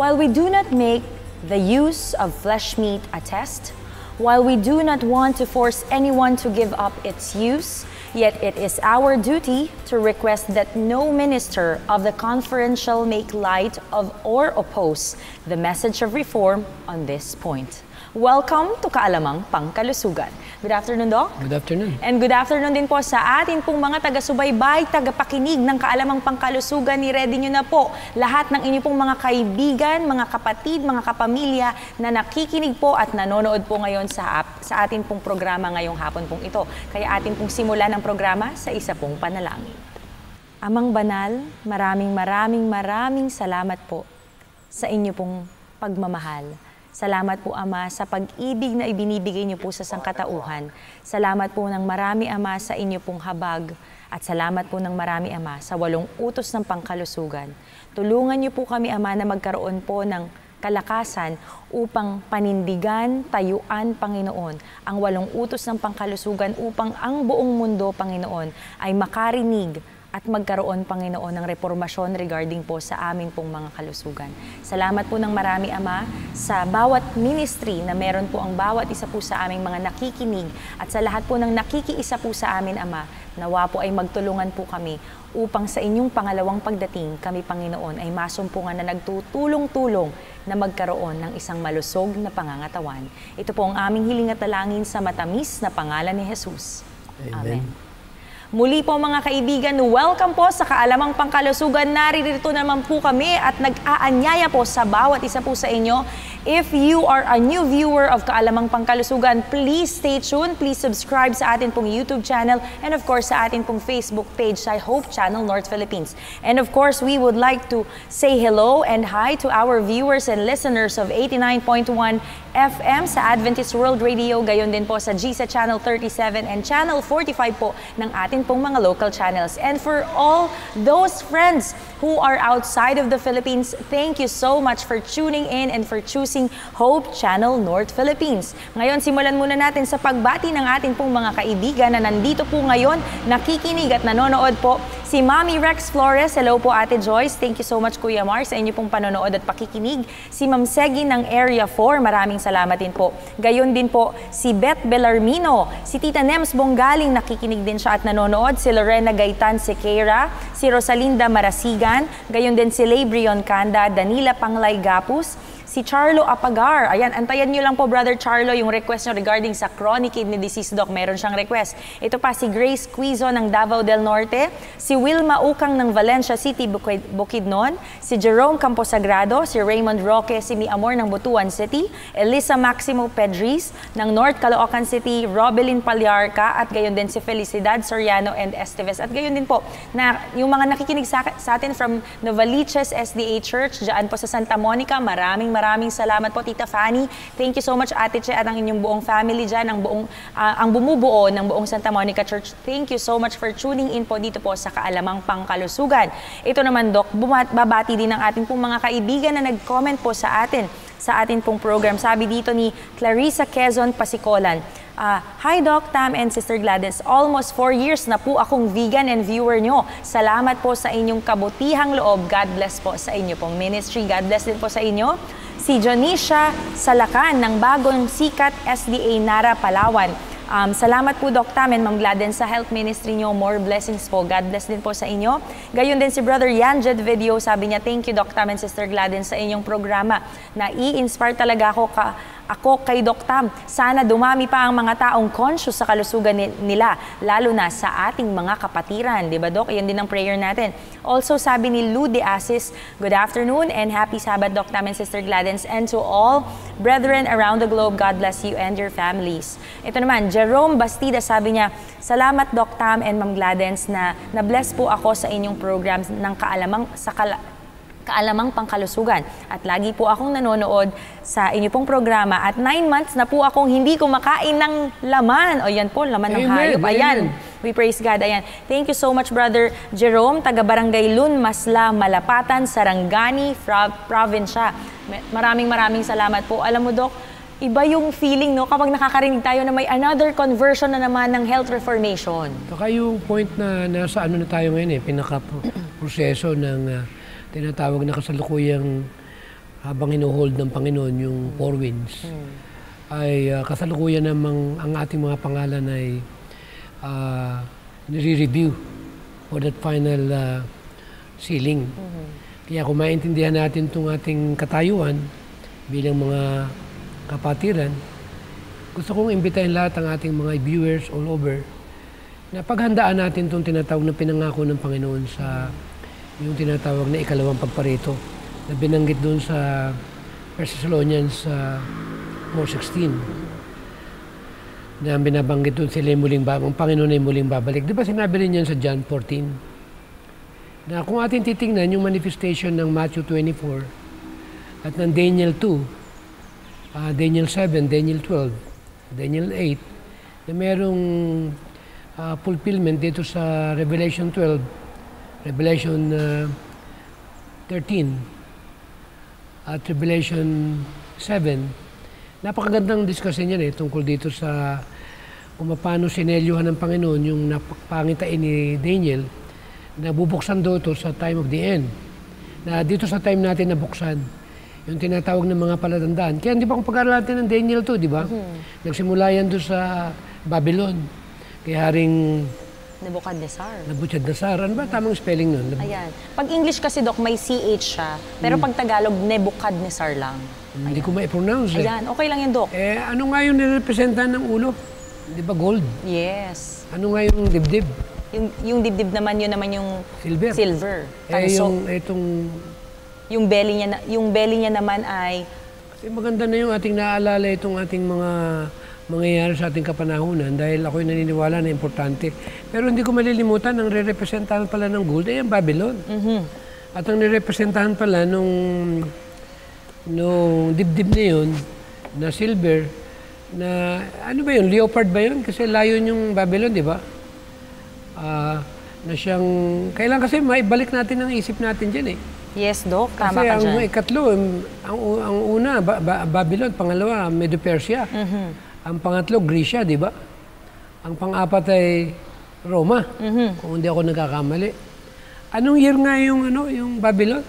While we do not make the use of flesh meat a test, while we do not want to force anyone to give up its use, yet it is our duty to request that no minister of the conference shall make light of or oppose the message of reform on this point. Welcome to Kaalamang Pangkalusugan. Good afternoon, Doc. Good afternoon. And good afternoon din po sa atin pong mga taga-subaybay, taga-pakinig ng Kaalamang Pangkalusugan. Ni-ready nyo na po lahat ng inyo pong mga kaibigan, mga kapatid, mga kapamilya na nakikinig po at nanonood po ngayon sa atin pong programa ngayong hapon pong ito. Kaya atin pong simulan ang programa sa isa pong panalangin. Amang Banal, maraming salamat po sa inyo pong pagmamahal. Salamat po, Ama, sa pag-ibig na ibinibigay niyo po sa sangkatauhan. Salamat po ng marami, Ama, sa inyo pong habag. At salamat po ng marami, Ama, sa 8 utos ng pangkalusugan. Tulungan niyo po kami, Ama, na magkaroon po ng kalakasan upang panindigan, tayuan, Panginoon, ang 8 utos ng pangkalusugan upang ang buong mundo, Panginoon, ay makarinig at magkaroon, Panginoon, ng reformasyon regarding po sa amin pong mga kalusugan. Salamat po ng marami, Ama, sa bawat ministry na meron po ang bawat isa po sa aming mga nakikinig at sa lahat po ng nakikiisa po sa amin, Ama, nawa po ay magtulungan po kami upang sa inyong pangalawang pagdating, kami, Panginoon, ay masumpungan na nagtutulong-tulong na magkaroon ng isang malusog na pangangatawan. Ito po ang aming hiling at dalangin sa matamis na pangalan ni Jesus. Amen. Muli po mga kaibigan, welcome po sa Kaalamang Pangkalusugan. Naririto naman po kami at nag-aanyaya po sa bawat isa po sa inyo. If you are a new viewer of Kaalamang Pangkalusugan, please stay tuned. Please subscribe sa atin pong YouTube channel and of course sa atin pong Facebook page sa Hope Channel North Philippines. And of course, we would like to say hello and hi to our viewers and listeners of 89.1 FM sa Adventist World Radio, gayon din po sa GSA Channel 37 and Channel 45 po ng atin pong mga local channels. And for all those friends who are outside of the Philippines, thank you so much for tuning in and for choosing Hope Channel North Philippines. Ngayon, simulan muna natin sa pagbati ng atin pong mga kaibigan na nandito po ngayon, nakikinig at nanonood po. Si Mami Rex Flores, hello po Ate Joyce. Thank you so much Kuya Mar sa inyo pong panonood at pakikinig. Si Ma'am Segi ng Area 4, maraming salamat din po. Gayon din po si Beth Belarmino, si Tita Nems Bonggaling, nakikinig din siya at nanonood. Si Lorena Gaitan Sequeira, si Rosalinda Marasigan, gayon din si Lebrion Canda, Danila Panglay Gapus, si Charlo Apagar. Ayan, antayan nyo lang po, Brother Charlo, yung request nyo regarding sa chronic kidney disease, Doc. Meron siyang request. Ito pa si Grace Quizo ng Davao del Norte, si Wilma Ukang ng Valencia City, Bukidnon, si Jerome Camposagrado, si Raymond Roque, si Mi Amor ng Butuan City, Elisa Maximo Pedris ng North Caloocan City, Robelin Palyarca, at gayon din si Felicidad Soriano and Esteves. At gayon din po, na yung mga nakikinig sa atin from Novaliches SDA Church, dyan po sa Santa Monica, maraming salamat po, Tita Fanny. Thank you so much, Ate Che, at ang inyong buong family dyan, ang bumubuo ng buong Santa Monica Church. Thank you so much for tuning in po dito po sa Kaalamang Pangkalusugan. Ito naman, Doc, babati din ng ating pong mga kaibigan na nag-comment po sa atin pong program. Sabi dito ni Clarissa Quezon Pasicolan, hi Doc Tam and Sister Gladys, almost 4 years na po akong vegan and viewer nyo. Salamat po sa inyong kabutihang loob. God bless po sa inyo pong ministry. God bless din po sa inyo. Si Jonisha Salakan ng Bagong Sikat SDA Nara, Palawan. Salamat po Doc Tam and Ma'am Gladys sa health ministry nyo. More blessings po. God bless din po sa inyo. Gayon din si Brother Yanjed Video. Sabi niya, thank you Doc Tam and Sister Gladys sa inyong programa. Na-i-inspire talaga ako kay Doc Tam. Sana dumami pa ang mga taong conscious sa kalusugan nila, lalo na sa ating mga kapatiran. Diba Doc? Yan din ang prayer natin. Also, sabi ni Lou De Asis, good afternoon and happy Sabbath Doc Tam and Sister Gladys, and to all brethren around the globe, God bless you and your families. Ito naman, Jerome Bastida, sabi niya, salamat Doc Tam and Ma'am Gladys na na-bless po ako sa inyong programs ng Kaalamang Pangkalusugan. At lagi po akong nanonood sa inyo pong programa. At 9 months na po akong hindi kumakain ng laman. O yan po, laman ng hayop. Ayan. We praise God. Ayan. Thank you so much, Brother Jerome, taga Barangay Lun, Masla, Malapatan, Sarangani, Provincia. Maraming salamat po. Alam mo, Doc, iba yung feeling, no, kapag nakakarinig tayo na may another conversion na naman ng health reformation. Saka yung point na nasa ano na tayo ngayon, pinaka-proseso ng tinatawag na kasalukuyang habang hinuhold ng Panginoon yung four winds, ay kasalukuyan namang ang ating mga pangalan ay nire-review for that final sealing. Kaya kung maintindihan natin itong ating katayuan bilang mga kapatiran, gusto kong imbitahin lahat ang ating mga viewers all over na paghandaan natin itong tinatawag na pinangako ng Panginoon sa yung tinatawag na ikalawang pagparito na binanggit doon sa 1 Thessalonians 4:16 na binabanggit doon sila muling ang Panginoon ay muling babalik. Di ba sinabi rin yan sa John 14? Na kung atin titingnan yung manifestation ng Matthew 24 at ng Daniel 2, Daniel 7, Daniel 12, Daniel 8, na merong fulfillment dito sa Revelation 12, Revelation 13, at Revelation 7. Napakagandang discussion yan tungkol dito sa kung paano sinelyuhan ng Panginoon yung napangitain ni Daniel na bubuksan daw ito sa time of the end. Na dito sa time natin nabuksan yung tinatawag ng mga palatandaan. Kaya hindi pa kung pag-aralan natin ng Daniel 2, di ba? Nagsimula yan doon sa Babylon. Kaya Haring Nebuchadnezzar. Ano ba tamang spelling nun? Ayan. Pag English kasi, Doc, may CH siya. Pero pag Tagalog, Nebuchadnezzar lang. Hindi ko ma-pronounce Ayan. Okay lang yun, Doc. Ano nga yung nirepresentan ng ulo? Di ba gold? Yes. Ano nga yung dibdib? Yung dibdib naman, yun naman yung silver. Yung belly niya naman ay... Kasi maganda na yung ating naaalala itong ating mga mangyayari sa ating kapanahunan dahil ako'y naniniwala na importante. Pero hindi ko malilimutan, ang re-representahan pala ng gold ay ang Babylon. At ang nirepresentahan pala nung dibdib na yun, na silver, na ano ba yun, leopard ba yun? Kasi lion yung Babylon, di ba? Na siyang, kailan kasi maibalik natin ang isip natin dyan Yes, Doc. Tama kasi ka dyan. Kasi ang ikatlo, ang una, Babylon, pangalawa, Medo-Persia. Ang pangatlo, Grecia, di ba? Ang pang-apat ay Roma, kung hindi ako nagkakamali. Anong year nga yung Babylon?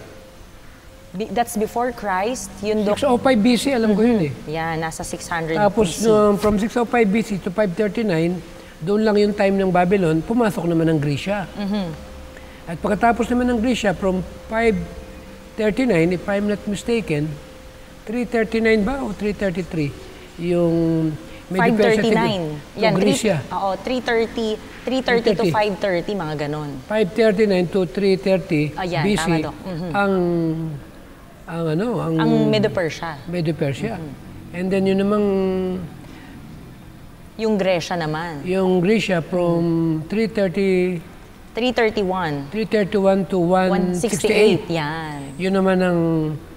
That's before Christ. Yun, Doc. 605 BC, alam ko yun Yeah, nasa 600 Tapos, BC. From 605 BC to 539, doon lang yung time ng Babylon, pumasok naman ng Grecia. At pagkatapos naman ng Grecia, from 539, if I'm not mistaken, 339 ba o 333? Yung 539. Yan, Grecia. 330 to 530, mga ganon. 539 to 330 Ayan, BC. tama, Doc. Ang Medo-Persia. Medo-Persia. And then yun namang yung Grecia naman. Yung Grecia from 331 to 168. Yan. Yun naman ang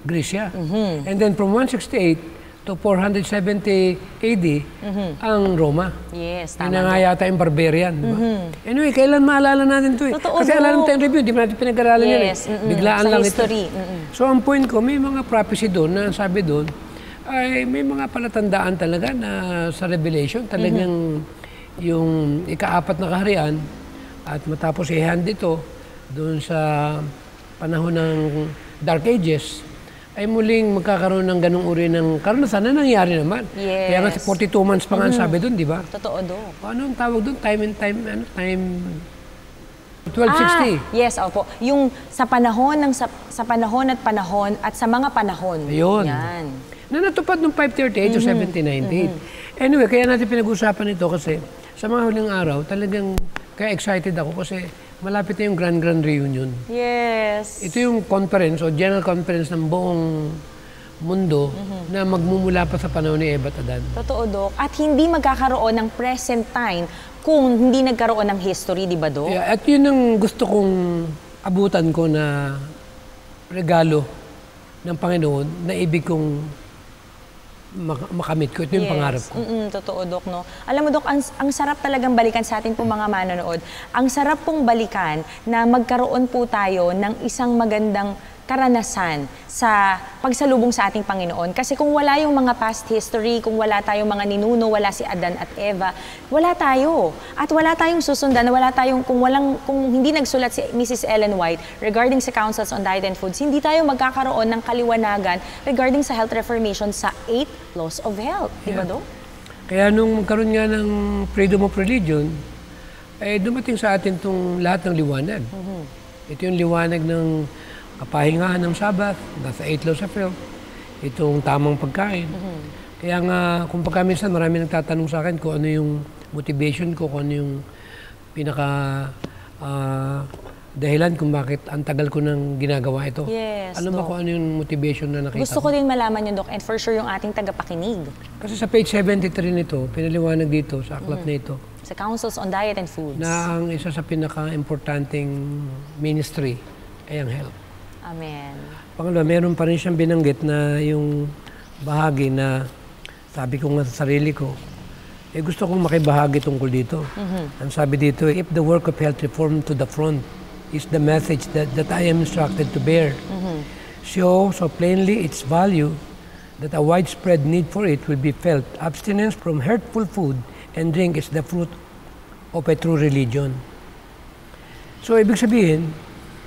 Grecia. And then from 168 to 470 AD, ang Roma. Yes, tama. Yun na nga yata yung barbarian. Diba? Anyway, kailan maalala natin ito Totoo, Kasi alam natin review, di ba natin pinag-aralan yan Biglaan sa lang history. So ang point ko, may mga prophecy doon na sabi doon, ay may mga palatandaan talaga na sa Revelation, talagang yung ika-4 na kaharian at matapos i-hand ito doon sa panahon ng Dark Ages, ay muling magkakaroon ng ganung uri ng karanasan na nangyari naman. Yes. Kaya nga 42 months pa nga sabi doon, di ba? Totoo, do. Ano ang tawag doon? Time 1260. Yes, opo. Yung sa panahon at panahon at sa mga panahon. Ayun. Yan. Na natupad noong 538 o 1798. Anyway, kaya natin pinag-usapan ito kasi sa mga huling araw, talagang kaya excited ako kasi malapit na yung Grand Reunion. Yes. Ito yung conference o general conference ng buong mundo na magmumula pa sa panahon ni Eva at Adan. Totoo, Doc. At hindi magkakaroon ng present time kung hindi nagkaroon ng history, di ba, Doc? Yeah, at yun ang gusto kong abutan ko na regalo ng Panginoon na ibig kong makamit ko. Ito yung pangarap ko. Totoo, Doc, no? Alam mo, Doc, ang sarap talagang balikan sa atin po mga manonood. Ang sarap pong balikan na magkaroon po tayo ng isang magandang karanasan sa pagsalubong sa ating Panginoon. Kasi kung wala yung mga past history, kung wala tayong mga ninuno, wala si Adan at Eva, wala tayo. At wala tayong susundan, kung hindi nagsulat si Mrs. Ellen White regarding sa Councils on Diet and Foods, hindi tayo magkakaroon ng kaliwanagan regarding sa health reformation sa 8 laws of health. Di ba, Dok? Kaya nung magkaroon nga ng freedom of religion, dumating sa atin itong lahat ng liwanag. Ito yung liwanag ng kapahingahan ng Sabbath, nasa 8 laws of health, itong tamang pagkain. Kaya nga, kung minsan marami nagtatanong sa akin kung ano yung motivation ko, kung ano yung pinaka dahilan kung bakit ang tagal ko nang ginagawa ito. Yes, Alam mo kung ano yung motivation na nakita Gusto ko din malaman yun, Dok, and for sure yung ating tagapakinig. Kasi sa page 73 nito, pinaliwanag dito sa aklat na ito, Sa Councils on Diet and Foods. na ang isa sa pinaka-importanting ministry ay ang health. Amen. Pangalawa, meron pa rin siyang binanggit na yung bahagi na sabi ko nga sa sarili ko, gusto kong makibahagi tungkol dito. Ang sabi dito, if the work of health reform to the front is the message that I am instructed to bear, show so plainly its value that a widespread need for it will be felt. Abstinence from hurtful food and drink is the fruit of a true religion. So, ibig sabihin,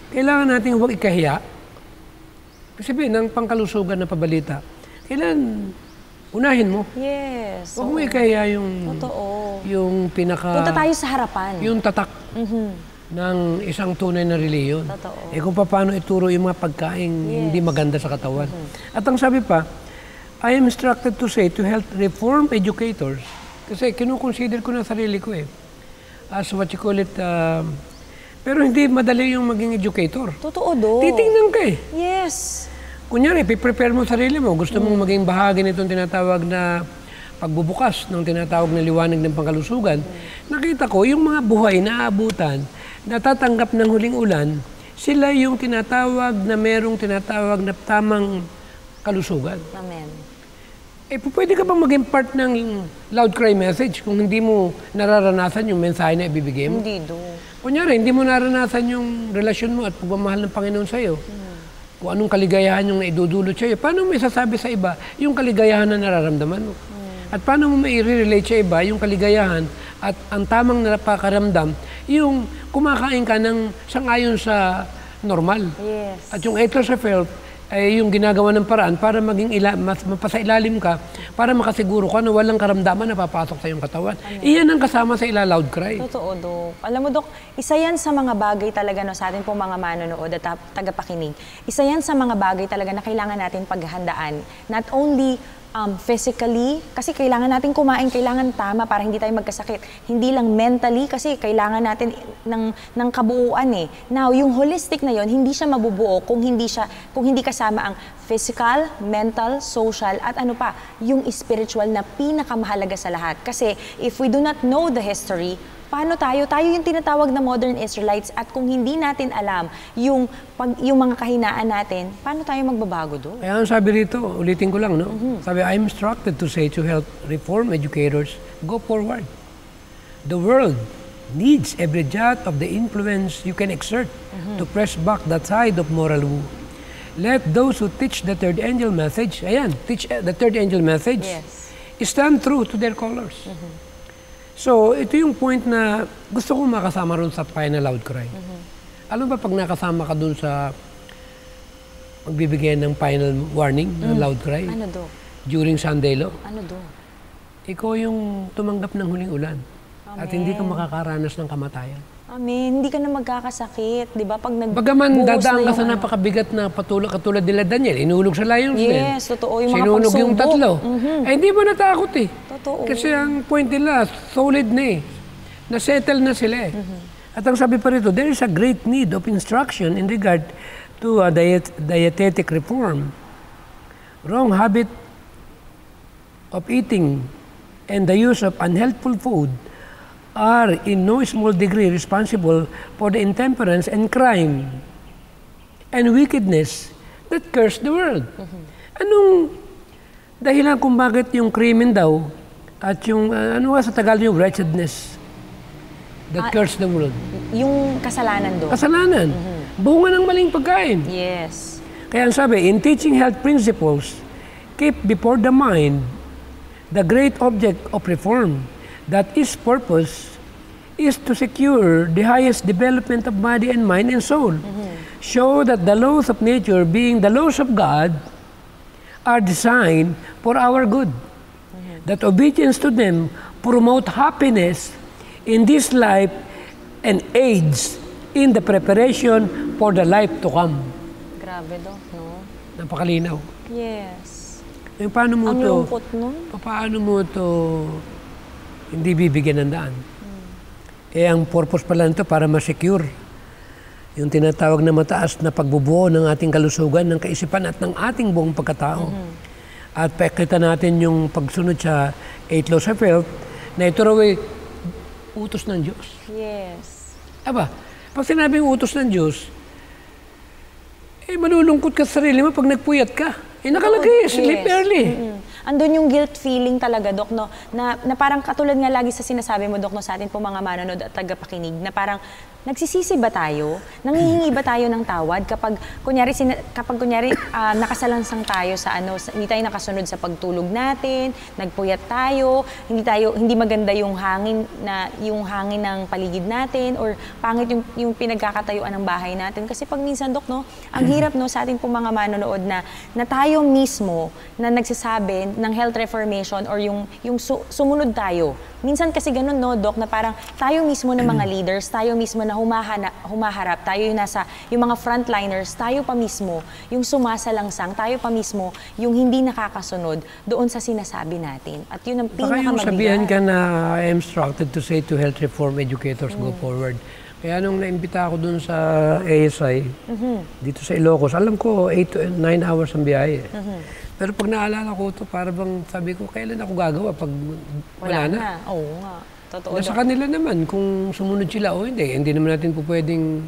kailangan natin huwag ikahiya. Ibig sabihin, ng pangkalusugan na pabalita, kailangan unahin mo. Yes. Huwag mo ikahiya yung pinaka... Punta tayo sa harapan. Yung tatak ng isang tunay na reliyon. Totoo. Kung paano ituro yung mga pagkain hindi maganda sa katawan. At ang sabi pa, I am instructed to say to health reform educators, kasi kinukonsider ko na sarili ko as what you call it, pero hindi madali yung maging educator. Totoo, Dok. Titingnan ka Yes. Kunyari, prepare mo sarili mo. Gusto mong maging bahagi nitong tinatawag na pagbubukas ng tinatawag na liwanag ng pangkalusugan. Nakita ko, yung mga buhay na aabutan, natatanggap ng huling ulan, sila yung tinatawag na merong tinatawag na tamang kalusugan. Amen. Pwede ka bang maging part ng loud cry message kung hindi mo nararanasan yung mensahe na ibibigay mo? Hindi, Dok. Kunyari, hindi mo naranasan yung relasyon mo at pagmamahal ng Panginoon sa'yo. Kung anong kaligayahan yung naidudulot sa'yo, paano mo isasabi sa iba yung kaligayahan na nararamdaman mo? At paano mo mai-relate sa iba yung kaligayahan at ang tamang napakaramdam, yung kumakain ka ng sangayon sa normal. Yes. At yung 8 laws of health ay yung ginagawa ng paraan para maging mas mapasailalim ka, para makasiguro ka na walang karamdaman na papasok sa iyong katawan. Iyan ang kasama sa loud cry. Totoo, Dok. Alam mo, Dok, isa yan sa mga bagay talaga sa atin pong mga manonood at tagapakinig. Isa yan sa mga bagay talaga na kailangan natin paghandaan. Not only physically, kasi kailangan natin kumain, kailangan tama para hindi tayo magkasakit. Hindi lang mentally, kasi kailangan natin ng kabuuan Now, yung holistic na yon, hindi siya mabubuo kung hindi kasama ang physical, mental, social, at yung spiritual na pinakamahalaga sa lahat. Kasi if we do not know the history, paano tayo yung tinatawag na modern Israelites, at kung hindi natin alam yung mga kahinaan natin, paano tayo magbabago doon? Kaya ang sabi rito, ulitin ko lang, no? Sabi, I'm instructed to say to health reform educators, go forward. The world needs every jot of the influence you can exert to press back that side of moral woo. Let those who teach the third angel message, teach the third angel message, stand true to their colors. So, ito yung point na gusto kong makasama ron sa final loud cry. Alam ba pag nakasama ka dun sa magbibigay ng final warning ng loud cry? Ano, Dok? During Sunday Law? Ano, Dok? Ikaw yung tumanggap ng huling ulan. Amen. At hindi ka makakaranas ng kamatayan. Amen. Hindi ka na magkakasakit, di ba? Pag Bagaman dadaan ka sa napakabigat na katulad nila Daniel, inulog sa lion's den. Yes, totoo. Yung mga sinunog yung tatlo. Hindi mo natakot Totoo. Kasi ang point nila, solid na na-settle na sila At ang sabi pa rito, there is a great need of instruction in regard to a dietetic reform. Wrong habit of eating and the use of unhealthful food are in no small degree responsible for the intemperance and crime and wickedness that curse the world. Anong dahilan kung bakit yung krimen daw at yung, sa Tagalog yung wretchedness that curse the world? Yung kasalanan, Dok. Kasalanan. Bunga ng maling pagkain. Yes. Kaya ang sabi, in teaching health principles, keep before the mind the great object of reform, that its purpose is to secure the highest development of body and mind and soul. Show that the laws of nature, being the laws of God, are designed for our good. That obedience to them promote happiness in this life and aids in the preparation for the life to come. Grabe, Dok, no? Napakalinaw. Yes. Paano mo Ang to, lungkot nun. paano mo to hindi bibigyan ng daan? Ang purpose pala nito para ma-secure yung tinatawag na mataas na pagbubuo ng ating kalusugan, ng kaisipan at ng ating buong pagkatao. At pakita natin yung pagsunod sa 8 laws of health na ito raw ay utos ng Diyos. Yes. Aba, pag sinabing utos ng Diyos, malulungkot ka sa sarili mo pag nagpuyat ka. Nakalagay, sleep early. Andun yung guilt feeling talaga, Dok, no? Na parang katulad nga lagi sa sinasabi mo, Dok, no, sa atin po mga manonood at tagapakinig, na parang nagsisisi ba tayo? Nanghihingi ba tayo ng tawad kapag kunyari nakasalansang tayo sa hindi tayo nakasunod sa pagtulog natin, nagpuyat tayo, hindi maganda yung hangin ng paligid natin, or pangit yung pinagkakatayuan ng bahay natin. Kasi pag minsan, Dok, no, ang hirap, no, sa atin po mga manonood na tayo mismo na nagsasabi ng health reformation or yung sumunod tayo. Minsan kasi ganun, no, Doc, na parang tayo mismo ng mga leaders, tayo mismo na humaharap, tayo yung mga frontliners, tayo pa mismo, yung sumasalangsang, tayo pa mismo, yung hindi nakakasunod doon sa sinasabi natin. At yun ang Baka yung sabihan ka na I am instructed to say to health reform educators, go forward. Kaya nung naimbita ako dun sa ASI, dito sa Ilocos, alam ko 8 to 9 hours ang biyahe. Pero pag naalala ko ito, para bang sabi ko, kailan ako gagawa pag wala na? Oo nga. Totoo. Nasa kanila naman, kung sumunod sila o hindi. Hindi naman natin po pwedeng,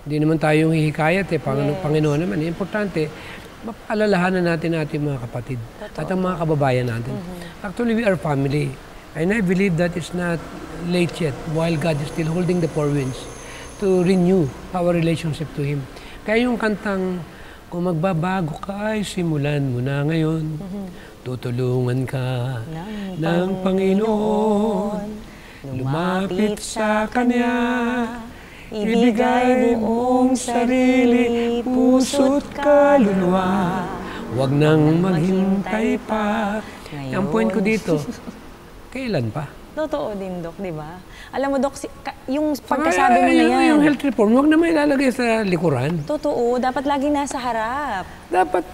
hindi naman tayong hihikayat Panginoon naman. Importante, mapaalalahanan natin mga kapatid at ang mga kababayan natin. Actually, we are family. And I believe that it's not late yet, while God is still holding the four winds, to renew our relationship to Him. Kaya yung kantang, kung magbabago ka ay simulan mo na ngayon, tutulungan ka ng Panginoon, lumapit sa Kanya, ibigay buong sarili, puso't kaluluwa, huwag nang maghintay pa. Ang point ko dito, kailan pa? Totoo din, Dok, di ba? Alam mo, Dok, yung pagkasabi mo na yan. Yung health reform, huwag naman ilalagay sa likuran. Totoo, dapat laging nasa harap. Dapat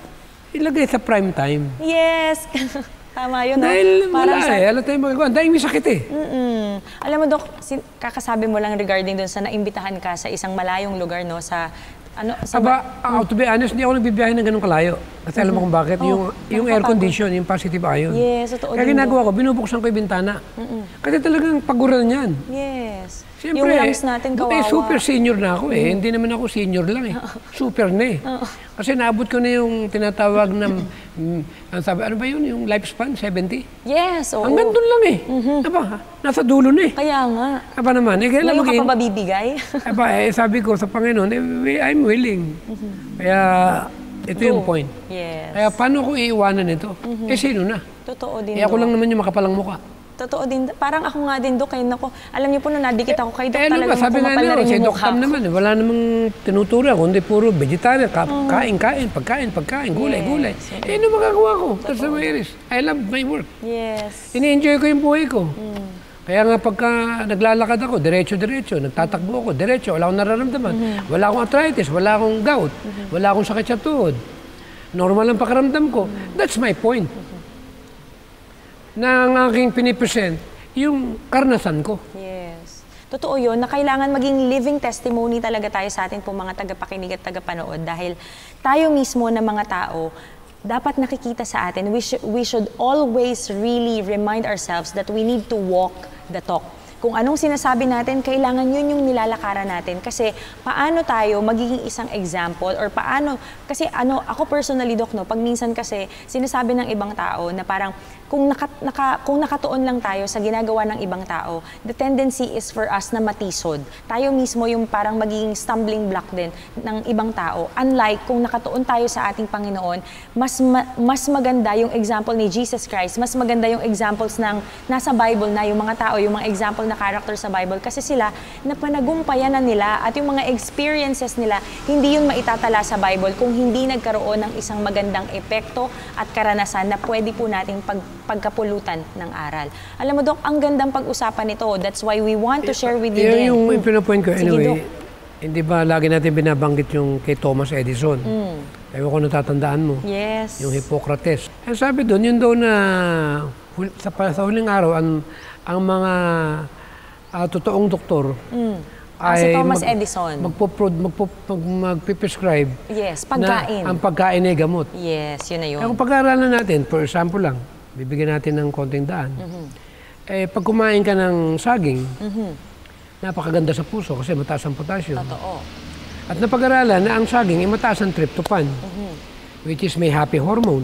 ilagay sa prime time. Yes! Tama yun, no? Dahil wala alam tayo magagawa. Dahil may sakit eh. Alam mo, Dok, kakasabi mo lang regarding dun sa naimbitahan ka sa isang malayong lugar, no? To be honest, hindi ako nagbibiyahe ng ganun kalayo. Kasi alam mo kung bakit. Yung air condition, yung positive ion. Yes, totoo. Kaya ginagawa ko, binubuksan ko yung bintana. Kasi talagang paguran yan. Yes. Siyempre, yung lungs natin kawawa. Super senior na ako eh. Hindi naman ako senior lang eh. Super na eh. Kasi naabot ko na yung tinatawag na, ano ba yun? Yung lifespan, 70? Yes, oo. Hanggang doon lang eh. Nasa dulo na eh. Kaya nga. Naman, kailan Ngayon ka pa ba bibigay? Sabi ko sa Panginoon, I'm willing. Kaya, ito yung point. Yes. Kaya paano ko iiwanan ito? Sino na? Totoo din, ako lang naman yung makapalang mukha. Totoo din. Parang ako nga din, Dok. Alam niyo po, nung nadikit ako kay Dok, talagang sabi kumapal na rin si yung Doc mukha Tam naman, wala namang tinuturo, kundi puro vegetarian, pagkain, gulay. Ano magagawa ko? That's the way it is. I love my work. Yes. Ini-enjoy ko yung buhay ko. Kaya nga pagka naglalakad ako, diretso, nagtatakbo ako, diretso, wala akong nararamdaman. Wala akong arthritis, wala akong gout, wala akong sakit sa tuhod. Normal ang pakiramdam ko. That's my point. Na ang aking pinipresent, yung karanasan ko. Yes. Totoo yun, na kailangan maging living testimony talaga tayo sa atin po mga tagapakinig at tagapanood dahil tayo mismo na mga tao, dapat nakikita sa atin, we should always really remind ourselves that we need to walk the talk. Kung anong sinasabi natin, kailangan yun yung nilalakaran natin. Kasi paano tayo magiging isang example or paano, kasi ako personally, Doc, no, pag minsan kasi sinasabi ng ibang tao na parang kung nakatuon lang tayo sa ginagawa ng ibang tao, the tendency is for us na matisod. Tayo mismo yung parang magiging stumbling block din ng ibang tao. Unlike kung nakatuon tayo sa ating Panginoon, mas maganda yung example ni Jesus Christ, mas maganda yung examples ng nasa Bible na yung mga tao, yung mga example na character sa Bible, kasi sila napanagumpayan na nila at yung mga experiences nila, hindi yun maitatala sa Bible kung hindi nagkaroon ng isang magandang epekto at karanasan na pwede po nating pagkapulutan ng aral. Alam mo, Doc, ang gandang pag-usapan nito. That's why we want to share with you din. Yung pinapoint ko, Sige, anyway, Doc. hindi ba lagi natin binabanggit yung kay Thomas Edison? Ewan ko natatandaan mo. Yes. Yung Hippocrates. Eh, sabi doon, yun daw na sa huling araw, ang mga totoong doktor Si Thomas Edison. magpiprescribe Yes, pagkain. na ang pagkain ay gamot. Yes, yun na yun. Kung pag-aaralan natin, for example lang, bibigyan natin ng konting daan. Pag kumain ka ng saging, napakaganda sa puso kasi mataas ang potassium. Totoo. At napag-aralan na ang saging ay mataas ang tryptophan, which is may happy hormone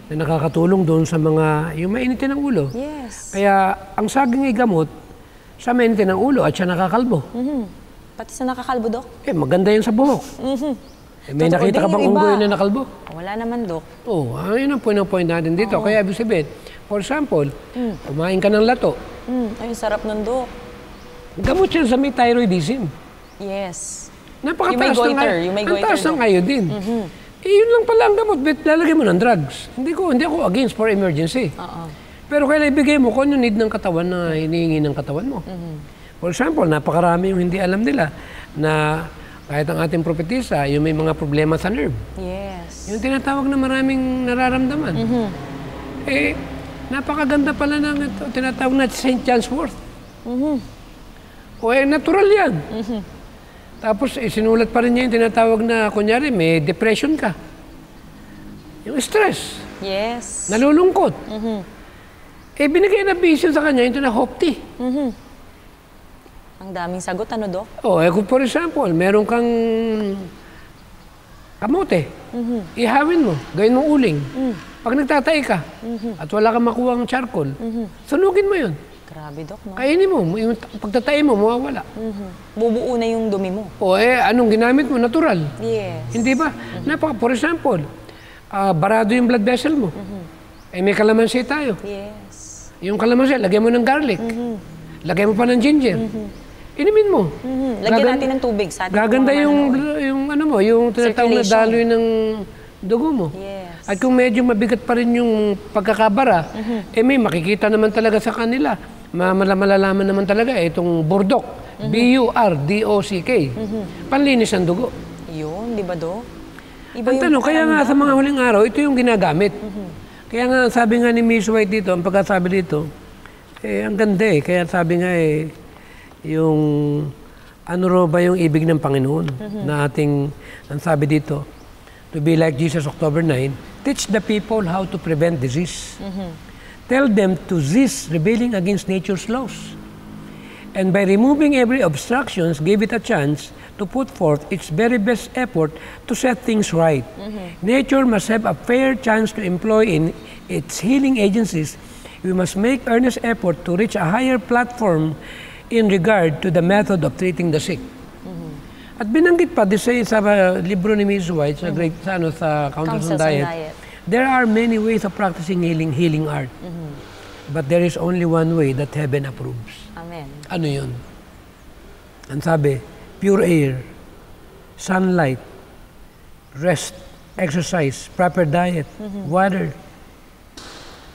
na nakakatulong doon sa mga yung mainitin ng ulo. Yes. Kaya ang saging ay gamot sa mainitin ng ulo at siya nakakalbo. Pati sa nakakalbo, Doc? Maganda yan sa buhok. May Totoo nakita ka din bang yung iba. unggoy na nakalbo? Wala naman, Doc. Yun ang point natin dito. Kaya ibig sabihin, for example, kumain ka ng lato. Ay, sarap nun, Doc. Gamot yan sa may thyroidism. Yes. Napakataas ng Yung may goiter, ang taas ng Doc. iodine. Yun lang pala ang gamot. Lalagay mo ng drugs. Hindi ako against for emergency. Pero kailangan ibigay mo kung ano need ng katawan na hinihingi ng katawan mo. For example, napakarami yung hindi alam nila na kahit ang ating propetisa, yung may mga problema sa nerve. Yes. Yung tinatawag na maraming nararamdaman. Napakaganda pala ng tinatawag na St. John's Wort. Natural yan. Tapos sinulat pa rin niya yung tinatawag na, kunyari, may depression ka. Yung stress. Yes. Nalulungkot. Binigay na vision sa kanya, yung hope tea. Ang daming sagot, ano, Doc? Kung for example, meron kang kamote, ihawin mo, gawin mong uling. Pag nagtatay ka, at wala kang makuha ang charcoal, sunugin mo yun. Grabe, Doc, no? Kainin mo, yung pagtatay mo, mawawala. Bubuo na yung dumi mo. Anong ginamit mo? Natural. Yes. Hindi ba? For example, barado yung blood vessel mo. May kalamansi tayo. Yes. Yung kalamansi, lagyan mo ng garlic. Lagyan mo pa ng ginger. Inumin mo. Lagyan natin ng tubig sa ating gaganda yung tinatawag na Circulation. daloy ng dugo mo. Yes. At kung medyo mabigat pa rin yung pagkakabara, may makikita naman talaga sa kanila. Malalaman naman talaga itong burdok. B-U-R-D-O-C-K. Panlinis ng dugo. Yun, di ba, Doc? Iba Ang tanong, kaya nga sa mga huling araw, ito yung ginagamit. Kaya nga, sabi nga ni Miss White dito, ang pagkasabi dito, ang ganda Kaya sabi nga yung ano raw ba yung ibig ng Panginoon na ating, ang sabi dito, to be like Jesus, October 9, teach the people how to prevent disease. Tell them to cease rebelling against nature's laws. And by removing every obstructions, give it a chance to put forth its very best effort to set things right. Nature must have a fair chance to employ in its healing agencies. We must make earnest effort to reach a higher platform in regard to the method of treating the sick. At binanggit pa sa libro ni Ms. White sa Counsels on Diet, there are many ways of practicing healing art. But there is only one way that heaven approves. Amen. Ano yun? Ang sabi, pure air, sunlight, rest, exercise, proper diet, water,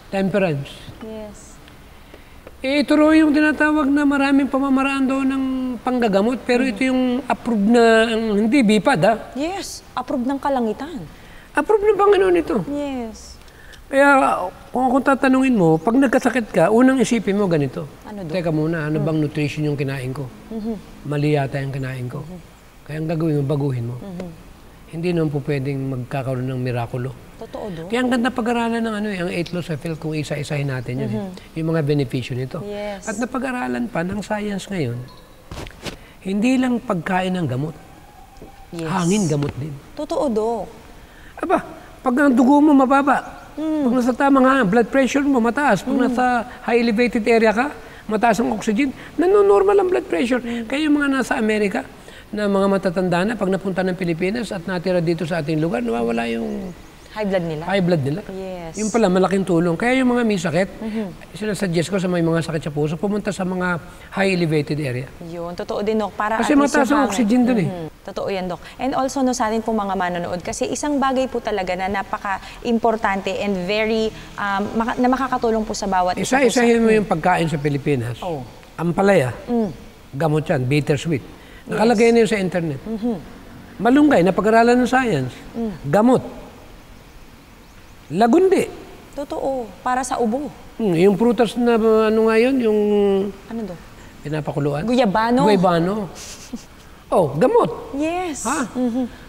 temperance. Yes. Ito ro yung tinatawag na maraming pamamaraan doon ng panggagamot, pero ito yung approved na, hindi bipad Yes. Approve ng kalangitan. Approved ng Panginoon ito. Yes. Kaya kung tatanungin mo, pag nagkasakit ka, unang isipin mo ganito. Ano doon? Teka muna, ano bang nutrition yung kinain ko? Mali yata yung kinain ko. Kaya ang gagawin mo, baguhin mo. hindi naman po pwedeng magkakaroon ng mirakulo. Totoo, Dok. Kaya ang ganda pag-aralan ng ang 8 laws of health kung isa-isahin natin yun. Yung mga benepisyo nito. Yes. At napag-aralan pa ng science ngayon, hindi lang pagkain ng gamot. Yes. Hangin gamot din. Totoo, Dok. Aba, pag ang dugo mo mababa, pag nasa tamang blood pressure mo mataas, pag nasa high elevated area ka, mataas ang oxygen, nanonormal ang blood pressure. Kaya yung mga nasa Amerika, na mga matatanda na, pag napunta ng Pilipinas at natira dito sa ating lugar, nawawala yung High blood nila? high blood nila. Yes. Yung pala, malaking tulong. Kaya yung mga may sakit, sinasuggest ko sa may mga sakit sa puso, pumunta sa mga high elevated area. Yun, totoo din, Dok. Para Kasi at least mataas yung ang hangin. oxygen dun eh. Totoo yan, Dok. And also, no, sa atin po mga manonood, kasi isang bagay po talaga na napaka-importante and very, na makakatulong po sa bawat isa po Isa-isahin mo yung pagkain sa Pilipinas. Oh. Ampalaya, gamot yan, bittersweet. Nakalagay na yun sa internet. Malunggay, napag-aralan ng science. Gamot. Lagundi. Totoo. Para sa ubo. Yung prutas na ano nga yun, yung Ano, Dok? pinapakuluan. Guyabano. Guayabano. Oh, gamot. Yes. Ha?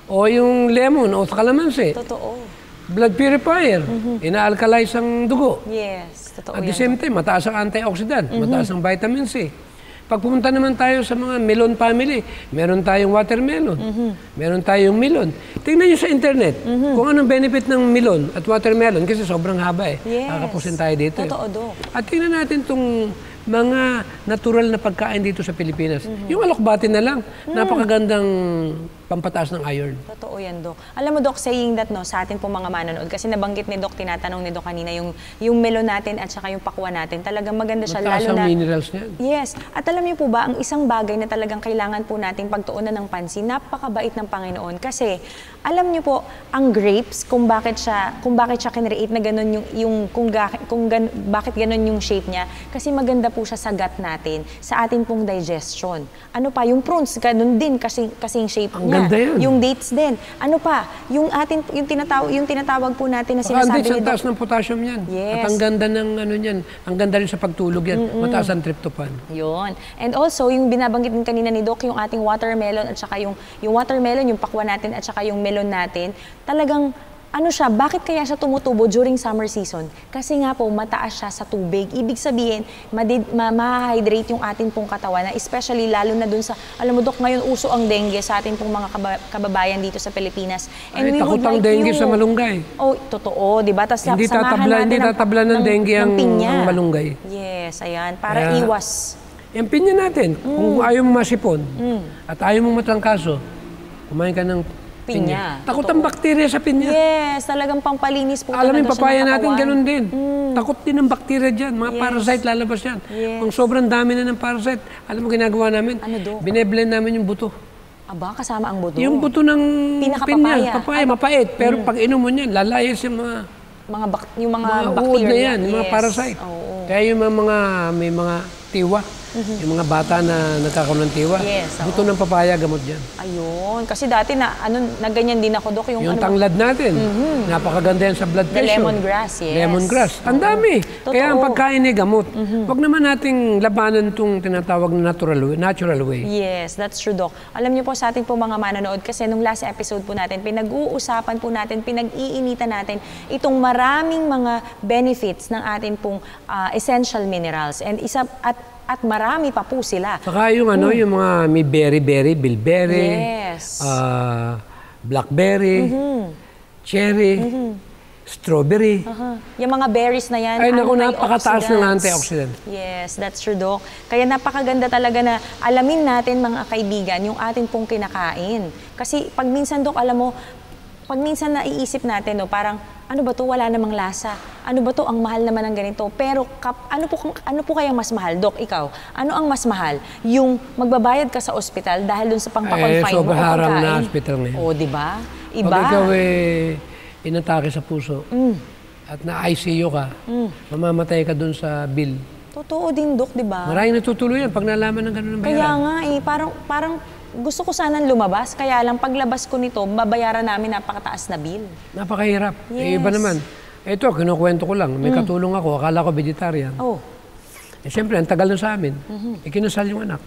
O yung lemon o kalamansi. Totoo. Blood purifier. Ina-alkalize ang dugo. Yes. Totoo At the yan, same time, mataas ang antioxidant, mataas ang vitamin C. Pag pumunta naman tayo sa mga melon family, meron tayong watermelon, meron tayong melon. Tingnan nyo sa internet kung anong benefit ng melon at watermelon kasi sobrang haba eh. Yes. Kakapusin tayo dito. Totoo, Dok. At tingnan natin itong mga natural na pagkain dito sa Pilipinas. Yung alokbati na lang, napakagandang pampataas ng iron. Totoo yan, Dok. Alam mo, Dok, saying that, no, sa atin po mga manonood, kasi nabanggit ni Dok, tinatanong ni Dok kanina, yung melon natin at saka yung pakwa natin, talagang maganda siya. Mataas Lalo ang na, minerals niyan. yes. At alam niyo po ba, ang isang bagay na talagang kailangan po nating pagtuunan ng pansin, napakabait ng Panginoon. Kasi, alam niyo po, ang grapes, kung bakit siya kinreate na ganun bakit ganun yung shape niya, kasi maganda po siya sa gut natin, sa atin pong digestion. Ano pa, yung prunes, ganun din kasing shape Ang niya. ganda yan. Yung dates din. Ano pa, yung tinatawag po natin na sinasabi Ang ni taas Doc. ng potassium yan. Yes. At ang ganda ng ano yan, ang ganda rin sa pagtulog yan. Mataas ang tryptophan. Yun. And also, yung binabanggit din kanina ni Doc, yung ating watermelon at saka yung watermelon, yung pakwa natin at saka yung melon natin, talagang ano siya, bakit kaya siya tumutubo during summer season? Kasi nga po, mataas siya sa tubig. Ibig sabihin, ma-hydrate yung atin pong katawan, na especially lalo na dun sa, alam mo, Dok, ngayon uso ang dengue sa ating pong mga kababayan dito sa Pilipinas. Ay, takot ang dengue sa malunggay. Oh, totoo, di ba? Tas Hindi tatabla ng dengue ang malunggay. Yes, ayan, para iwas. Yung pinya natin, kung ayaw mo masipon at ayaw mo matrangkaso, kumain ka ng Pinya. Takot ang bakterya sa pinya. Yes, talagang pampalinis po Alam mo, talaga papaya siya ng natin, katawan. ganun din. Takot din ang bakterya dyan. Mga parasite lalabas yan. Yes. Kung sobrang dami na ng parasite, alam mo ginagawa namin? Ano, Dok? Bineblend namin yung buto. Aba, kasama ang buto. Yung buto ng Pinaka-papaya. papaya, mapait. Pero pag inom mo niyan, lalayas yung mga yung mga uod bacteria. na yan, yung mga parasite. Oo. Kaya yung may mga tiwa, yung mga bata na nagkakaroon ng tiwa, Yes, oo. buto ng papaya, gamot dyan. Ayun. Kasi dati na ganyan din ako, Dok. Yung tanglad natin, napakaganda yan sa blood The pressure. lemongrass, yes. Lemongrass. Ang dami. Totoo. Kaya ang pagkain ay gamot. Huwag naman nating labanan itong tinatawag na natural way. Yes, that's true, Doc. Alam niyo po sa ating po mga manonood, kasi nung last episode po natin, pinag-uusapan po natin, pinag-iinitan natin itong maraming mga benefits ng ating pong essential minerals. And at marami pa po sila. Saka yung yung mga may berry, bilberry, Yes. blackberry, cherry, strawberry. Yung mga berries na yan, Ay, naku, antioxidants. napakataas ng antioxidant. Yes, that's true, Doc. Kaya napakaganda talaga na alamin natin, mga kaibigan, yung atin pong kinakain. Kasi pag minsan, Doc, alam mo, pag minsan naiisip natin, no, parang, ano ba to? Wala namang lasa. Ano ba to? Ang mahal naman ng ganito. Pero ano po kayang mas mahal? Doc, ikaw, ano ang mas mahal? Yung magbabayad ka sa ospital dahil dun sa pangpakonfine mo o sobrang harang pagkain? na hospital ngayon. O, di ba? Iba. Pag ikaw inatake sa puso at na-ICU ka, mamamatay ka dun sa bill. Totoo din, Doc, di ba? Maraming natutuloy yan pag nalaman ng ganun ng bayaran. Kaya nga parang gusto ko sanang lumabas, kaya lang paglabas ko nito, babayaran namin napakataas na bill. Napakahirap. Yes. Iba naman. Ito, kinukwento ko lang. May katulong ako. Akala ko vegetarian. Oh. Siyempre, ang tagal na sa amin. Ikinasal yung anak.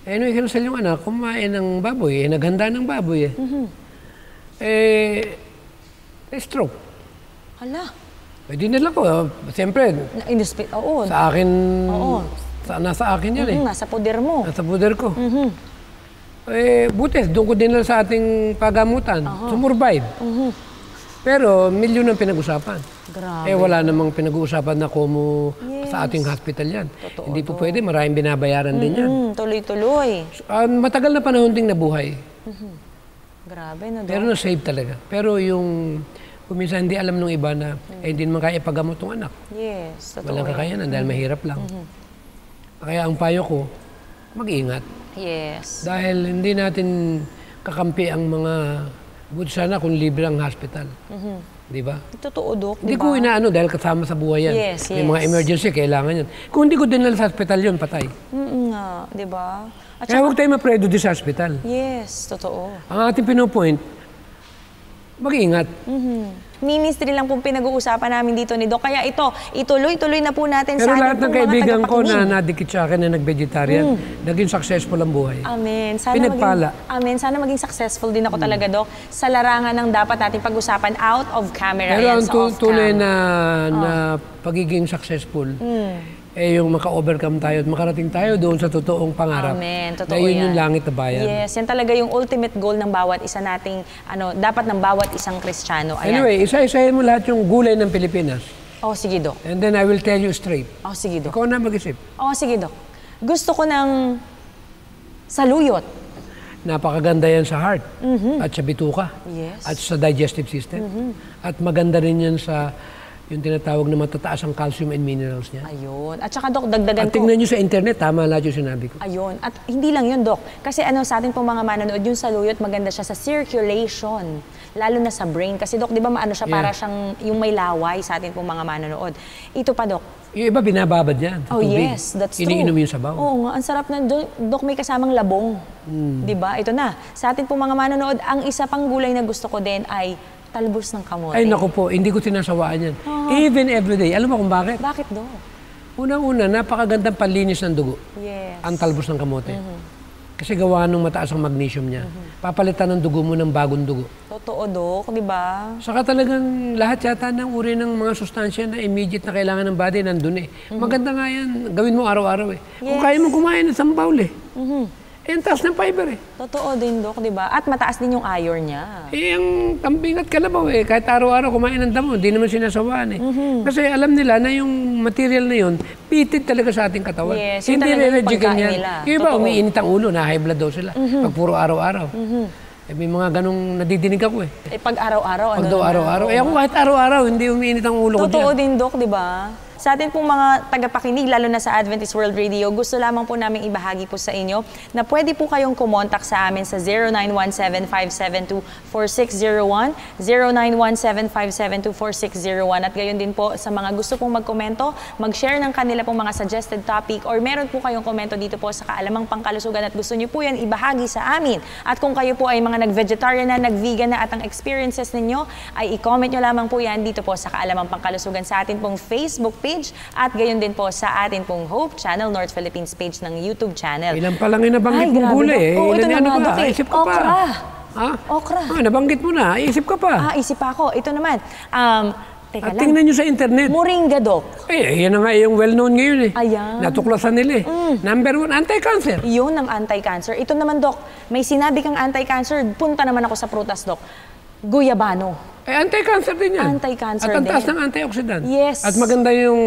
nung ikinasal yung anak, kumain ng baboy, naghanda ng baboy stroke. Hala. Di nila ko, siyempre, Oo. sa akin, Oo. nasa akin yan Nasa poder mo. Nasa poder ko. Buti, doon ko dinala sa ating pagamutan. Sumurvive. Pero, milyon ang pinag-usapan. Grabe. Wala namang pinag-uusapan na kumo sa ating hospital yan. Totoo, Hindi po pwede, maraming binabayaran din yan. Tuloy-tuloy. Matagal na panahon ding nabuhay. Grabe, no, Dok? Pero na-save talaga. Pero yung, kung minsan hindi alam ng iba na hindi naman kaya ipagamot ng anak. Yes, totoo. Walang kakayanan dahil mahirap lang. Kaya ang payo ko, mag-ingat. Yes. Dahil hindi natin kakampi ang mga, buti sana kung libre ang hospital. Di ba? Totoo, Dok, Hindi diba? ko inaano dahil kasama sa buhay yan. Yes, May mga emergency, kailangan yan. Kung hindi ko dinala sa hospital yun, patay. Nga, di ba? At Kaya huwag tayo mapredo din sa hospital. yes, totoo. Ang ating pinopoint, mag-ingat. Ministry lang pong pinag-uusapan namin dito ni Doc. Kaya ito, ituloy-tuloy na po natin Pero sa lahat ating ng pong mga kaibigan ko tagapakinig. na nadikit sa akin na nag-vegetarian, naging successful ang buhay. Amen. Pinagpala. Amen. Sana maging successful din ako talaga, Doc, sa larangan ng dapat natin pag-usapan out of camera Pero ang and off tunay cam. na pagiging successful, yung maka-overcome tayo at makarating tayo doon sa totoong pangarap. Amen. Totoo na yun yan. yung langit na bayan. Yes, yan talaga yung ultimate goal ng bawat isa nating, dapat ng bawat isang Kristiyano. Ayan. Anyway, isa-isahin mo lahat yung gulay ng Pilipinas. Oh, sige, Doc. And then I will tell you straight. Oh, sige, Doc. Ikaw na mag-isip. Oh, sige, Doc. Gusto ko ng saluyot. Napakaganda yan sa heart at sa bituka Yes. at sa digestive system. At maganda rin yan sa yung tinatawag na matataas ang calcium and minerals niya. Ayun. At saka, Doc, dagdagan At ko. tingnan nyo sa internet, tama lahat yung sinabi ko. Ayun. At hindi lang yun, Doc. Kasi sa atin pong mga manonood, yung saluyot, maganda siya sa circulation. Lalo na sa brain. Kasi, Doc, di ba maano siya, para siyang yung may laway sa atin pong mga manonood. Ito pa, Doc. Yung iba binababad yan sa Oh, tubig. yes. That's true. Iniinom yung sabaw. Oo nga. Ang sarap na, Doc, may kasamang labong. Di ba? Ito na. Sa atin pong mga manonood, ang isa pang gulay na gusto ko din ay talbos ng kamote. Ay, naku po, hindi ko sinasawaan yan. Even everyday. Alam mo kung bakit? Bakit, Doc? Unang-una, napakagandang panlinis ng dugo. Yes. Ang talbos ng kamote. Kasi gawa nung mataas ang magnesium niya. Papalitan ng dugo mo ng bagong dugo. Totoo, Doc. Di ba? Saka talagang lahat yata ng uri ng mga sustansya na immediate na kailangan ng body nandun eh. Maganda nga yan. Gawin mo araw-araw eh. Kung Yes. kaya mo kumain ng sambaul eh. Ang taas ng fiber eh. Totoo din, Doc, di ba? At mataas din yung iron niya. Ang kambing at kalabaw eh. Kahit araw-araw kumain ng damo, di naman sinasawaan eh. Kasi alam nila na yung material na yun, pitid talaga sa ating katawan. Yes, yun Hindi talaga yung re-regican pagkain yan. nila. Yung iba, Totoo. umiinit ang ulo, na high blood daw sila. Pag puro araw-araw. May mga ganong nadidinig ako eh. Pag araw-araw, Pag daw naman? araw-araw. Oo. Ako kahit araw-araw, hindi umiinit ang ulo ko Totoo dyan. din, Doc, di ba? Sa atin pong mga tagapakinig, lalo na sa Adventist World Radio, gusto lamang po namin ibahagi po sa inyo na pwede po kayong kumontak sa amin sa 0917-572-4601, 0917-572-4601. At gayon din po sa mga gusto pong magkomento, mag-share ng kanila pong mga suggested topic or meron po kayong komento dito po sa Kaalamang Pangkalusugan at gusto niyo po yan ibahagi sa amin. At kung kayo po ay mga nag-vegetarian na, nag-vegan na at ang experiences ninyo, ay i-comment nyo lamang po yan dito po sa Kaalamang Pangkalusugan sa atin pong Facebook page at gayon din po sa atin pong Hope Channel North Philippines page ng YouTube channel. Ilan pa lang yung nabanggit mong grabe, gulay eh. Doc. Oo, ito Ilan na ano nga, pa? Doc, eh. Isip ka pa. Okra. Ha? Okra. Nabanggit mo na. Isip ka pa. Isip pa ako. Ito naman. Teka At lang. tingnan nyo sa internet. Moringa, Doc. Yan na nga yung well-known ngayon eh. Ayan. Natuklasan nila eh. Number 1, anti-cancer. Yun ang anti-cancer. Ito naman, Doc. May sinabi kang anti-cancer. Punta naman ako sa prutas, Doc. Guyabano. Anti-cancer din yan. Anti-cancer At ang taas din. ng antioxidant. Yes. At maganda yung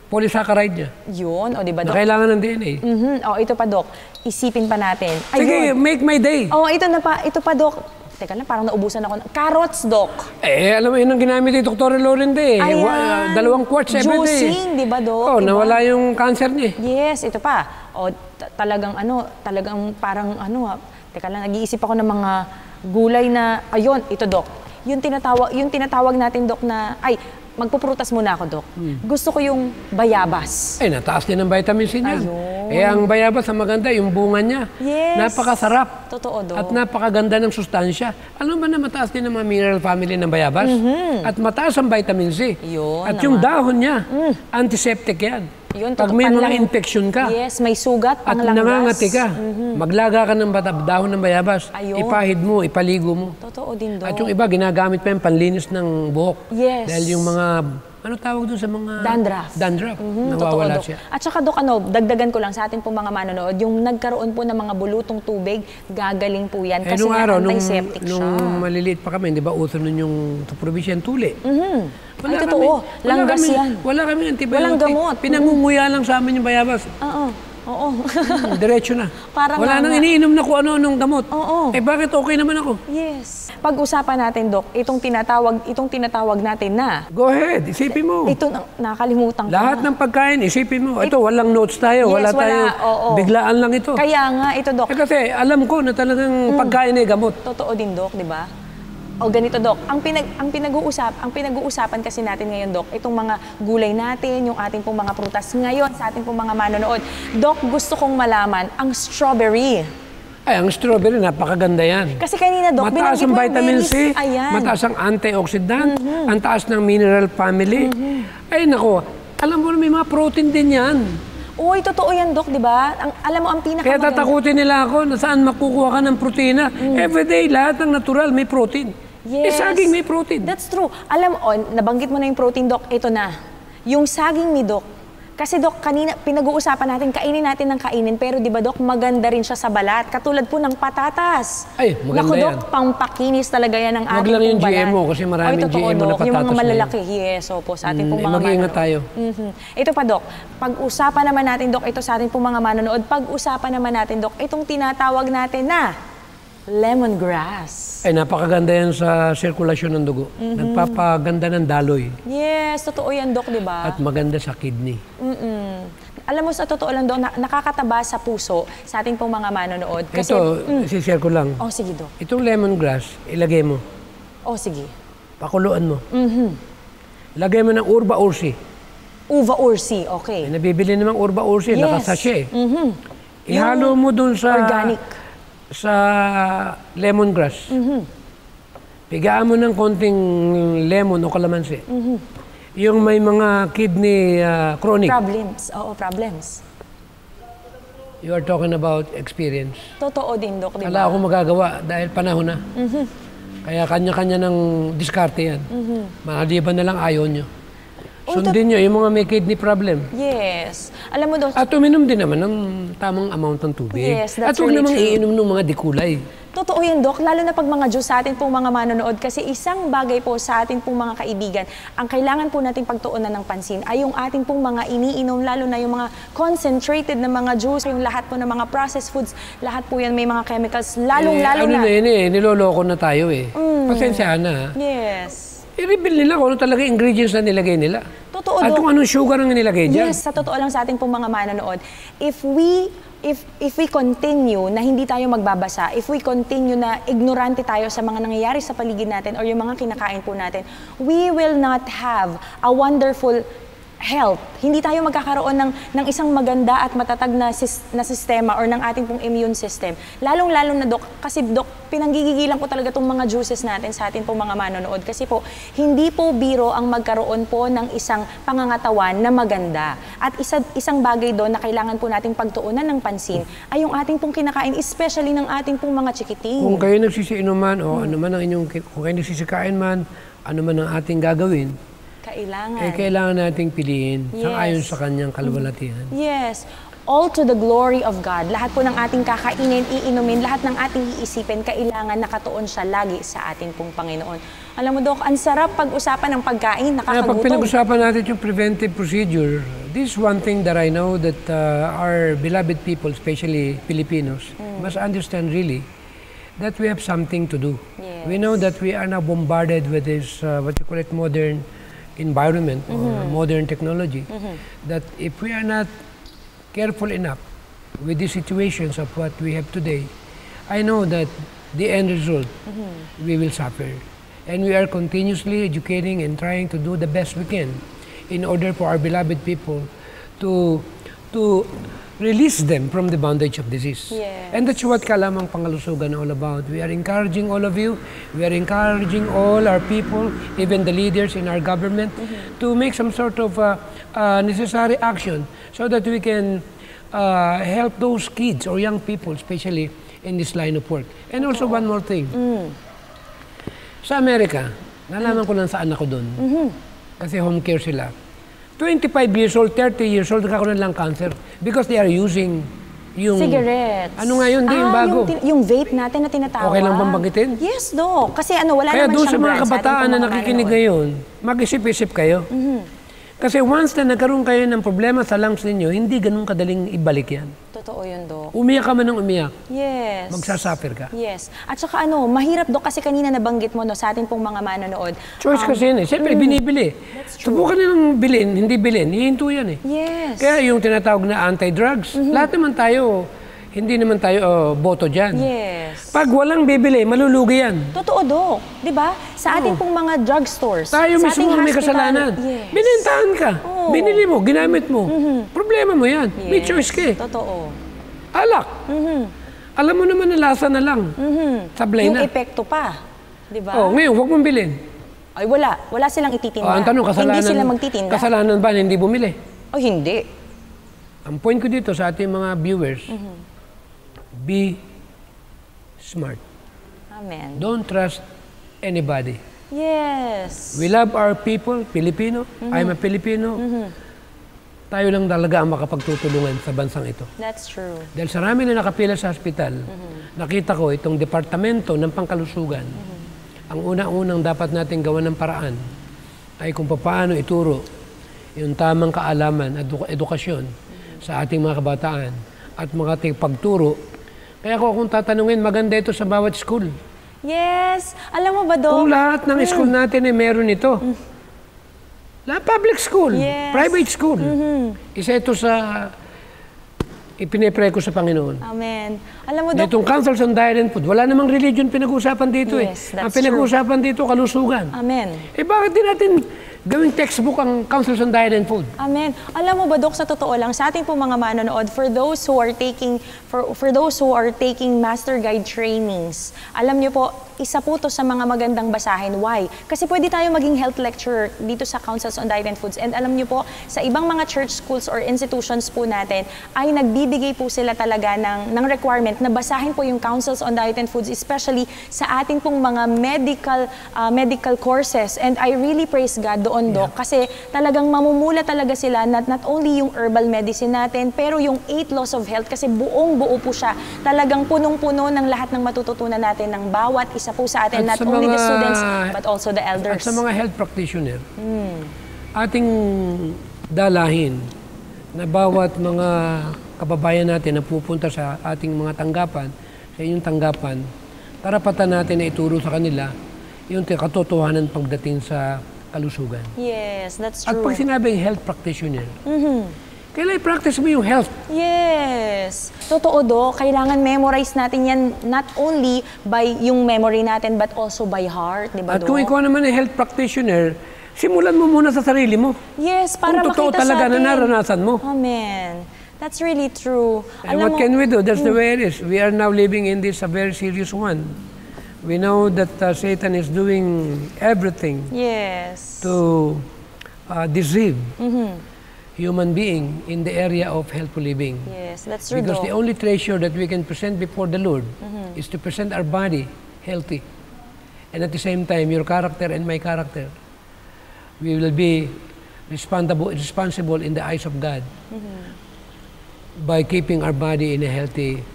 polysaccharide niya. Yun. O, di ba, Na Doc? kailangan ng DNA. O, ito pa, Doc. Isipin pa natin. Sige, make my day. Oh, ito pa, Doc. Teka lang, parang naubusan ako. Carrots, Doc. Alam mo, yun ang ginamit ni Dr. Lorende eh. Ayan. 2 quarts every day. Juicing, di ba, Doc? Oh, Diba? nawala yung cancer niya eh. Yes, ito pa. O, talagang parang teka lang, nag-iisip ako ng mga gulay na, ayun, ito, Doc. Yung tinatawag natin, Doc, na, magpuprutas muna ako, Doc. Gusto ko yung bayabas. Nataas din ang vitamin C niya. Ayun. Ang bayabas, ang maganda, yung bunga niya. Yes. Napakasarap. Totoo, Doc. At napakaganda ng sustansya. Alam ba na mataas din ang mga mineral family ng bayabas? At mataas ang vitamin C. Yun At yung dahon niya, antiseptic yan. Yun, Pag may mga infection ka, yes, may sugat, at panglanggas. nangangati ka, maglaga ka ng dahon ng bayabas, Ayun. ipahid mo, ipaligo mo. Totoo din, Dok. At yung iba, ginagamit pa yung panlinis ng buhok. Yes. Dahil yung mga, ano tawag doon sa mga... Dandruff. Dandruff. Totoo, Nawawala Dok. siya. At saka, Dok, dagdagan ko lang sa atin po mga manonood, yung nagkaroon po ng mga bulutong tubig, gagaling po yan. Kasi nung nga araw, antiseptic siya. nung maliliit pa kami, di ba, uso nun yung probinsyan tuli. Ay, totoo. Langgas yan. Wala kami antibiotic. Walang gamot. Pinangunguya lang sa amin yung bayabas. Oo. Diretso na. Parang wala nang nga. iniinom na kung ano-anong gamot. Oo. Eh bakit okay naman ako? Yes. Pag-usapan natin, Dok, itong tinatawag natin na. Go ahead, isipin mo. Ito, nakakalimutan ko Lahat na. ng pagkain, isipin mo. Ito, walang notes tayo. Yes, wala tayo. oo. Biglaan lang ito. Kaya nga, ito, Dok. Eh, kasi alam ko na talagang pagkain ay gamot. Totoo din, Dok, di ba? O ganito, Dok, ang pinag-uusapan kasi natin ngayon, Dok, itong mga gulay natin, yung ating pong mga prutas ngayon, sa ating pong mga manonood. Dok, gusto kong malaman ang strawberry. Ay, ang strawberry, napakaganda yan. Kasi kanina, Dok, Mataas binanggit ang mo vitamin berries. C, Ayan. mataas ang antioxidant, ang taas ng mineral family. Ay, nako, alam mo na may mga protein din yan. Uy, totoo yan, Dok, di ba? Alam mo, ang Kaya pinakamaganda. tatakutin nila ako na saan makukuha ka ng protina. Everyday, lahat ng natural may protein. Eh, Yes. saging may protein. That's true. Alam mo, nabanggit mo na yung protein, Dok, ito na. Yung saging ni Dok. Kasi, Dok, kanina pinag-uusapan natin, kainin natin ng kainin, pero di ba, Dok, maganda rin siya sa balat. Katulad po ng patatas. Ay, maganda Naku, Dok, yan. pampakinis talaga yan ng Wag ating lang yung pong balat. GMO kasi maraming Oy, totoo, GMO na Dok, patatas yung mga na yan. malalaki, yes, opo, sa ating pong mga mag-iingat manonood. tayo. Ito pa, Dok, pag-usapan naman natin, Dok, ito sa ating pong mga manonood, pag-usapan naman natin, Dok, itong tinatawag natin na lemongrass. Ay, napakaganda yan sa sirkulasyon ng dugo. Nagpapaganda ng daloy. Yes, totoo yan, Dok, di ba? At maganda sa kidney. Alam mo, sa totoo lang, Dok, nakakataba sa puso sa ating pong mga manonood. Kasi, Ito, sishare ko lang. oh, sige, Dok. Itong lemongrass, ilagay mo. Oh, sige. Pakuluan mo. Lagay mo ng urba ursi. Uva ursi, okay. May nabibili namang urba ursi, Yes. nakasashe. Ihalo mo dun sa... Organic. Sa lemongrass. Pigaan mo ng konting lemon o kalamansi. Yung may mga kidney chronic. Problems. Oo, problems. You are talking about experience. Totoo din, Dok, di Wala ba? akong magagawa dahil panahon na. Kaya kanya-kanya ng diskarte yan. Maliban na lang ayaw nyo. Sundin nyo yung mga may kidney problem. Yes. Alam mo, Dok, At uminom din naman ng tamang amount ng tubig. Yes, that's At huwag really namang true. iinom ng mga dikulay. totoo yan, Dok, lalo na pag mga Diyos sa atin pong mga manonood. Kasi isang bagay po sa atin pong mga kaibigan, ang kailangan po natin pagtuunan ng pansin ay yung ating pong mga iniinom, lalo na yung mga concentrated na mga juice, yung lahat po ng mga processed foods, lahat po yan may mga chemicals, lalong-lalo ano na. na yun niloloko na tayo eh. Pasensya na. Yes. I-reveal nila kung ano talaga ingredients na nilagay nila. Totoo, At Dok. kung anong sugar ang nilagay dyan. Yes, sa totoo lang sa ating pong mga manonood, if we continue na hindi tayo magbabasa, if we continue na ignorante tayo sa mga nangyayari sa paligid natin or yung mga kinakain po natin, we will not have a wonderful health. Hindi tayo magkakaroon ng isang maganda at matatag na sistema or ng ating pong immune system. Lalong-lalo na, Dok, kasi Dok, pinanggigigilan po talaga itong mga juices natin sa ating pong mga manonood. Kasi po, hindi po biro ang magkaroon po ng isang pangangatawan na maganda. At isang bagay doon na kailangan po nating pagtuunan ng pansin ay yung ating pong kinakain, especially ng ating pong mga chikiting. Kung kayo nagsisiinuman o ano man ang inyong, kung kayo nagsisikain man, ano man ang ating gagawin, kailangan nating piliin sang-ayon sa kanyang kaluwalhatian. Yes. All to the glory of God. Lahat po ng ating kakainin, iinumin, lahat ng ating iisipin, kailangan nakatuon siya lagi sa ating pong Panginoon. Alam mo, Dok, ang sarap pag-usapan ng pagkain, Pag nakakagutom. pinag-usapan natin yung preventive procedure, this is one thing that I know that our beloved people, especially Filipinos, must understand really that we have something to do. Yes. We know that we are now bombarded with this, what you call it, modern environment or modern technology, that if we are not careful enough with the situations of what we have today, I know that the end result, we will suffer. And we are continuously educating and trying to do the best we can in order for our beloved people to release them from the bondage of disease. Yes. And that's what Kalamang Pangalusugan all about. We are encouraging all of you, we are encouraging all our people, even the leaders in our government, to make some sort of necessary action so that we can help those kids or young people, especially in this line of work. And also one more thing. Sa Amerika, nalaman ko lang sa anak ko doon. Kasi home care sila. 25 years old, 30 years old, nagkakaroon lang cancer because they are using yung... Cigarettes. Ano nga yun? Hindi yung bago. Yung vape natin na tinatawag. Okay lang bang banggitin? Yes, Doc. Kasi wala Kaya naman doon siyang sa mga brand kabataan na nakikinig ngayon, mag-isip-isip kayo. Kasi once na nagkaroon kayo ng problema sa lungs ninyo, hindi ganun kadaling ibalik yan. Totoo yun, Doc. Umiyak ka man ng umiyak. Yes. Magsasuffer ka. Yes. At saka mahirap, Doc, kasi kanina nabanggit mo sa atin pong mga manonood. Choice kasi yun eh. Siyempre, binibili. Subukan nilang bilhin, hindi bilhin. Hihinto yan eh. Yes. Kaya yung tinatawag na anti-drugs, lahat naman tayo, hindi naman tayo boto dyan. Yes. Pag walang bibili, malulugi yan. Totoo, Doc. Di ba? Sa ating pong mga drugstores. Tayo sa mismo ating may hospital. kasalanan. Yes. Binintahan ka. Oo. Binili mo, ginamit mo. Problema mo yan. May Yes. choice ka eh. Totoo. Alak. Alam mo naman na lasa na lang. Sablay Yung na. epekto pa. Di ba? Oh, ngayon, huwag mong bilhin. Ay, wala. Wala silang ititinda. Ang tanong, kasalanan, Hindi sila magtitinda. kasalanan ba na hindi bumili? O hindi. Ang point ko dito sa ating mga viewers, be smart. Amen. Don't trust anybody. Yes. We love our people, Filipino. I'm a Filipino. Tayo lang talaga ang makapagtutulungan sa bansang ito. That's true. Dahil sa rami na nakapila sa hospital, nakita ko itong departamento ng pangkalusugan. Ang una-unang dapat natin gawan ng paraan ay kung paano ituro yung tamang kaalaman at edukasyon sa ating mga kabataan at mga ating pagturo. Kaya kung tatanungin, maganda ito sa bawat school. Yes. Alam mo ba, Doc? Kung lahat ng school natin ay meron ito. Public school, Yes. private school. Isa ito sa ipinepray ko sa Panginoon. Amen. Alam mo, Doc, Itong Councils on Diet and Food, wala namang religion pinag-uusapan dito Yes, eh. Ang that's pinag-uusapan dito, kalusugan. Amen. Bakit din natin gawing textbook ang Councils on Diet and Food? Amen. Alam mo ba, Dok, sa totoo lang, sa ating pong mga manonood, for those who are taking master guide trainings, alam niyo po, isa po to sa mga magandang basahin. Why? Kasi pwede tayo maging health lecturer dito sa Councils on Diet and Foods. And alam niyo po, sa ibang mga church schools or institutions po natin, ay nagbibigay po sila talaga ng requirement na basahin po yung Councils on Diet and Foods, especially sa ating pong mga medical courses. And I really praise God doon, Doc, kasi talagang mamumula talaga sila not only yung herbal medicine natin, pero yung 8 laws of health, kasi buong-buo po siya. Talagang punong-puno ng lahat ng matututunan natin ng bawat isa po sa atin, not only the students, but also the elders. At sa mga health practitioner, ating dalahin na bawat mga kababayan natin na pupunta sa ating mga tanggapan, sa inyong tanggapan, karapatan natin na ituro sa kanila yung katotohanan pagdating sa kalusugan. Yes, that's At true. pag sinabing health practitioner, kailangan i-practice mo yung health. Yes. Totoo, Doc. Kailangan memorize natin yan not only by yung memory natin, but also by heart. Di ba, At Doc? kung ikaw naman ay health practitioner, simulan mo muna sa sarili mo. Yes, para Kung totoo makita talaga sa na atin. naranasan mo. Amen. That's really true. And what can we do? That's the way it is. We are now living in this a very serious one. We know that Satan is doing everything Yes. to deceive human being in the area of healthful living. Yes, that's true, Because Doc. the only treasure that we can present before the Lord is to present our body healthy. And at the same time, your character and my character, we will be responsible in the eyes of God by keeping our body in a healthy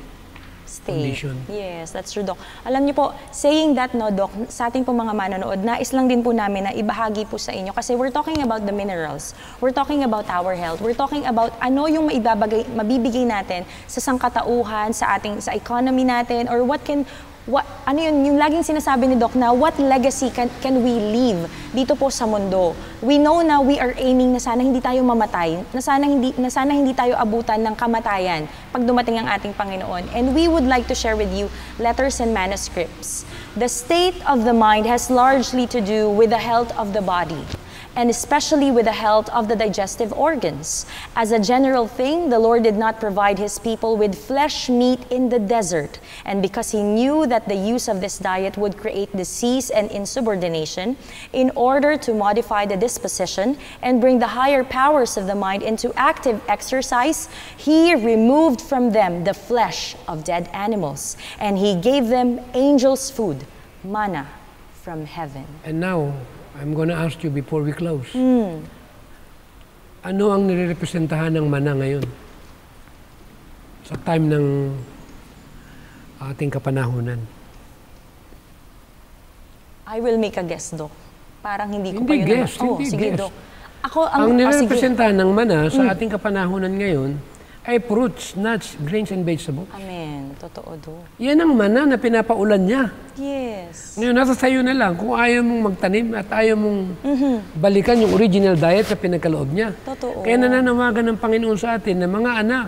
condition. Yes, that's true, Doc. Alam niyo po, saying that, no, Doc, sa ating po mga manonood, nais lang din po namin na ibahagi po sa inyo kasi we're talking about the minerals. We're talking about our health. We're talking about ano yung mabibigay natin sa sangkatauhan, sa economy natin, or ano yun, yung laging sinasabi ni Doc na what legacy can we leave dito po sa mundo. We know na we are aiming na sana hindi tayo mamatay, na sana hindi tayo abutan ng kamatayan pag dumating ang ating Panginoon. And we would like to share with you letters and manuscripts. The state of the mind has largely to do with the health of the body. and especially with the health of the digestive organs. As a general thing, the Lord did not provide his people with flesh meat in the desert, and because he knew that the use of this diet would create disease and insubordination, in order to modify the disposition and bring the higher powers of the mind into active exercise, he removed from them the flesh of dead animals, and he gave them angels' food, manna from heaven. And now, I'm gonna ask you before we close. Ano ang nirepresentahan ng mana ngayon? Sa time ng ating kapanahunan. I will make a guess, Doc. Parang hindi ko Hindi pa yun guess, naman. hindi sige, guess. Doc. Ako, Ang sige. nirepresentahan ng mana sa ating kapanahunan ngayon ay fruits, nuts, grains, and vegetables. Amen. Totoo, Doc. Yan ang mana na pinapaulan niya. Yes. Ngayon, nasa sayo na lang kung ayaw mong magtanim at ayaw mong balikan yung original diet sa pinagkaloob niya. Totoo. Kaya nananawagan ng Panginoon sa atin na mga anak,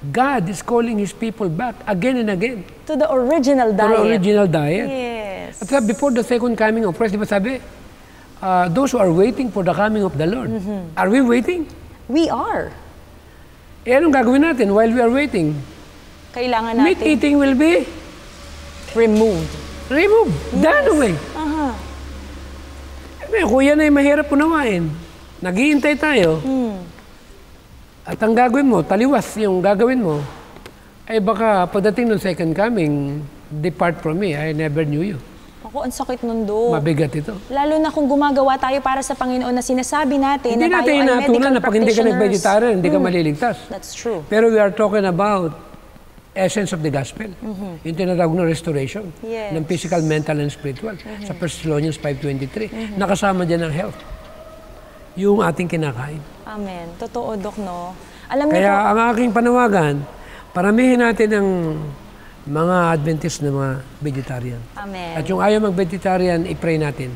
God is calling His people back again and again. To the original To diet. the original diet. Yes. At sabi, before the second coming of Christ, di ba sabi, those who are waiting for the coming of the Lord. Are we waiting? We are. Eh, anong gagawin natin while we are waiting? Kailangan Meat natin eating will be removed. removed. Done away. Aha. Eh, kung yan ay mahirap unawain, naghihintay tayo, at ang gagawin mo, taliwas yung gagawin mo, ay baka pagdating ng second coming, depart from me, I never knew you. Ako, ang sakit nun, Doc. Mabigat ito. Lalo na kung gumagawa tayo para sa Panginoon na sinasabi natin Hindi na tayo natin ay inatunan medical na pag hindi ka practitioners. nag-vegetarian, hindi ka maliligtas. That's true. Pero we are talking about essence of the gospel. Yung tinatawag na restoration Yes. ng physical, mental, and spiritual. Sa 1 Thessalonians 5:23. Nakasama dyan ang health. Yung ating kinakain. Amen. Totoo, Doc, no? Alam niyo Kaya po, ang aking panawagan, paramihin natin ang mga Adventist na mga vegetarian. Amen. At yung ayaw mag-vegetarian, i-pray natin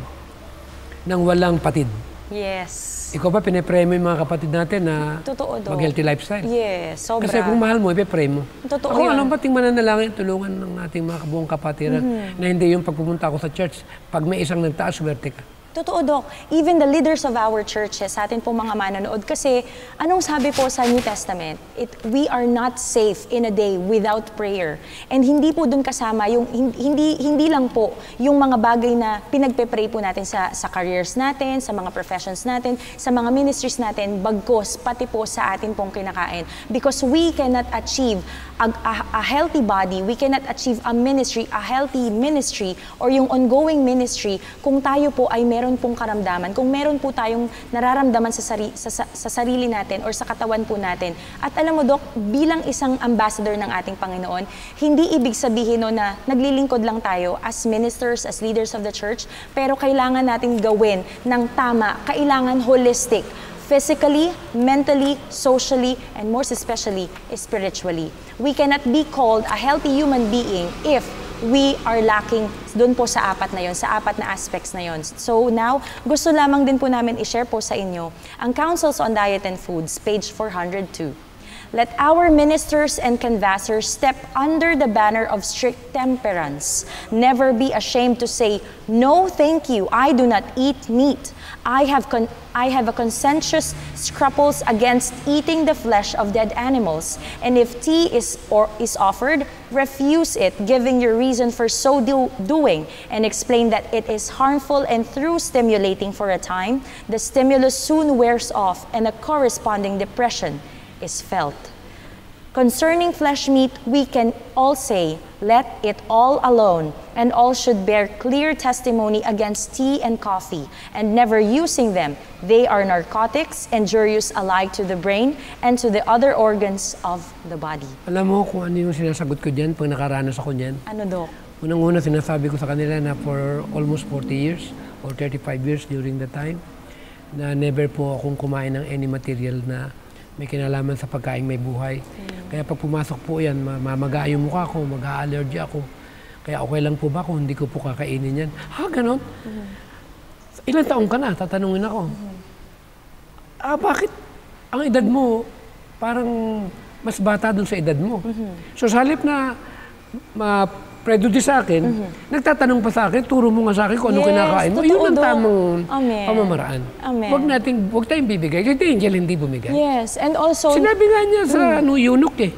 nang walang patid. Yes. Ikaw ba, pinipray mo yung mga kapatid natin na Totoo, Doc. mag-healthy lifestyle? Yes, sobra. Kasi kung mahal mo, ipipray mo. Totoo Ako, yun. alam bating mananalangin, tulungan ng ating mga kabuong kapatiran na hindi yung pagpupunta ako sa church, pag may isang nagtaas, swerte ka. Totoo, Doc. Even the leaders of our churches, sa atin po mga manonood, kasi anong sabi po sa New Testament? We are not safe in a day without prayer. And hindi po dun kasama yung, hindi lang po yung mga bagay na pinagpe-pray po natin sa careers natin, sa mga professions natin, sa mga ministries natin, bagkos, pati po sa atin pong kinakain. Because we cannot achieve a healthy body, we cannot achieve a ministry, a healthy ministry, or yung ongoing ministry, kung tayo po ay meron pong karamdaman, kung meron po tayong nararamdaman sa sarili natin or sa katawan po natin. At alam mo, Doc, bilang isang ambassador ng ating Panginoon, hindi ibig sabihin no na naglilingkod lang tayo as ministers, as leaders of the church, pero kailangan natin gawin ng tama, kailangan holistic. Physically, mentally, socially, and most especially, spiritually. We cannot be called a healthy human being if we are lacking doon po sa apat na yon, sa apat na aspects na yon. So now, gusto lamang din po namin i-share po sa inyo ang Counsels on Diet and Foods, page 402. Let our ministers and canvassers step under the banner of strict temperance. Never be ashamed to say, "No, thank you, I do not eat meat. I have a conscientious scruples against eating the flesh of dead animals. And if tea is offered, refuse it, giving your reason for so doing, and explain that it is harmful, and through stimulating for a time, the stimulus soon wears off and a corresponding depression is felt." Concerning flesh meat, we can all say, "Let it all alone," and all should bear clear testimony against tea and coffee, and never using them. They are narcotics, injurious alike to the brain and to the other organs of the body. Alam mo kung ano yung sinasagot ko dyan pag nakaranas ako dyan? Ano, Doc? Unang-una sinasabi ko sa kanila na for almost 40 years or 35 years during the time, na never po akong kumain ng any material na may kinalaman sa pagkain may buhay. Kaya pag pumasok po yan, mamaga yung mukha ko, mag-a-allergy ako. Kaya okay lang po ba kung hindi ko po kakainin yan? Ha, ganon? Ilang taong ka na? Tatanungin ako. Bakit ang edad mo parang mas bata dun sa edad mo? So sa halip na prejudice sa akin, nagtatanong pa sa akin, turo mo nga sa akin kung ano kinakain mo. Yun ang totoo, tamang Amen. pamamaraan. Amen. Huwag tayong bibigay. Kasi angel hindi bumigay. Yes, and also... Sinabi nga niya sa eunuch eh.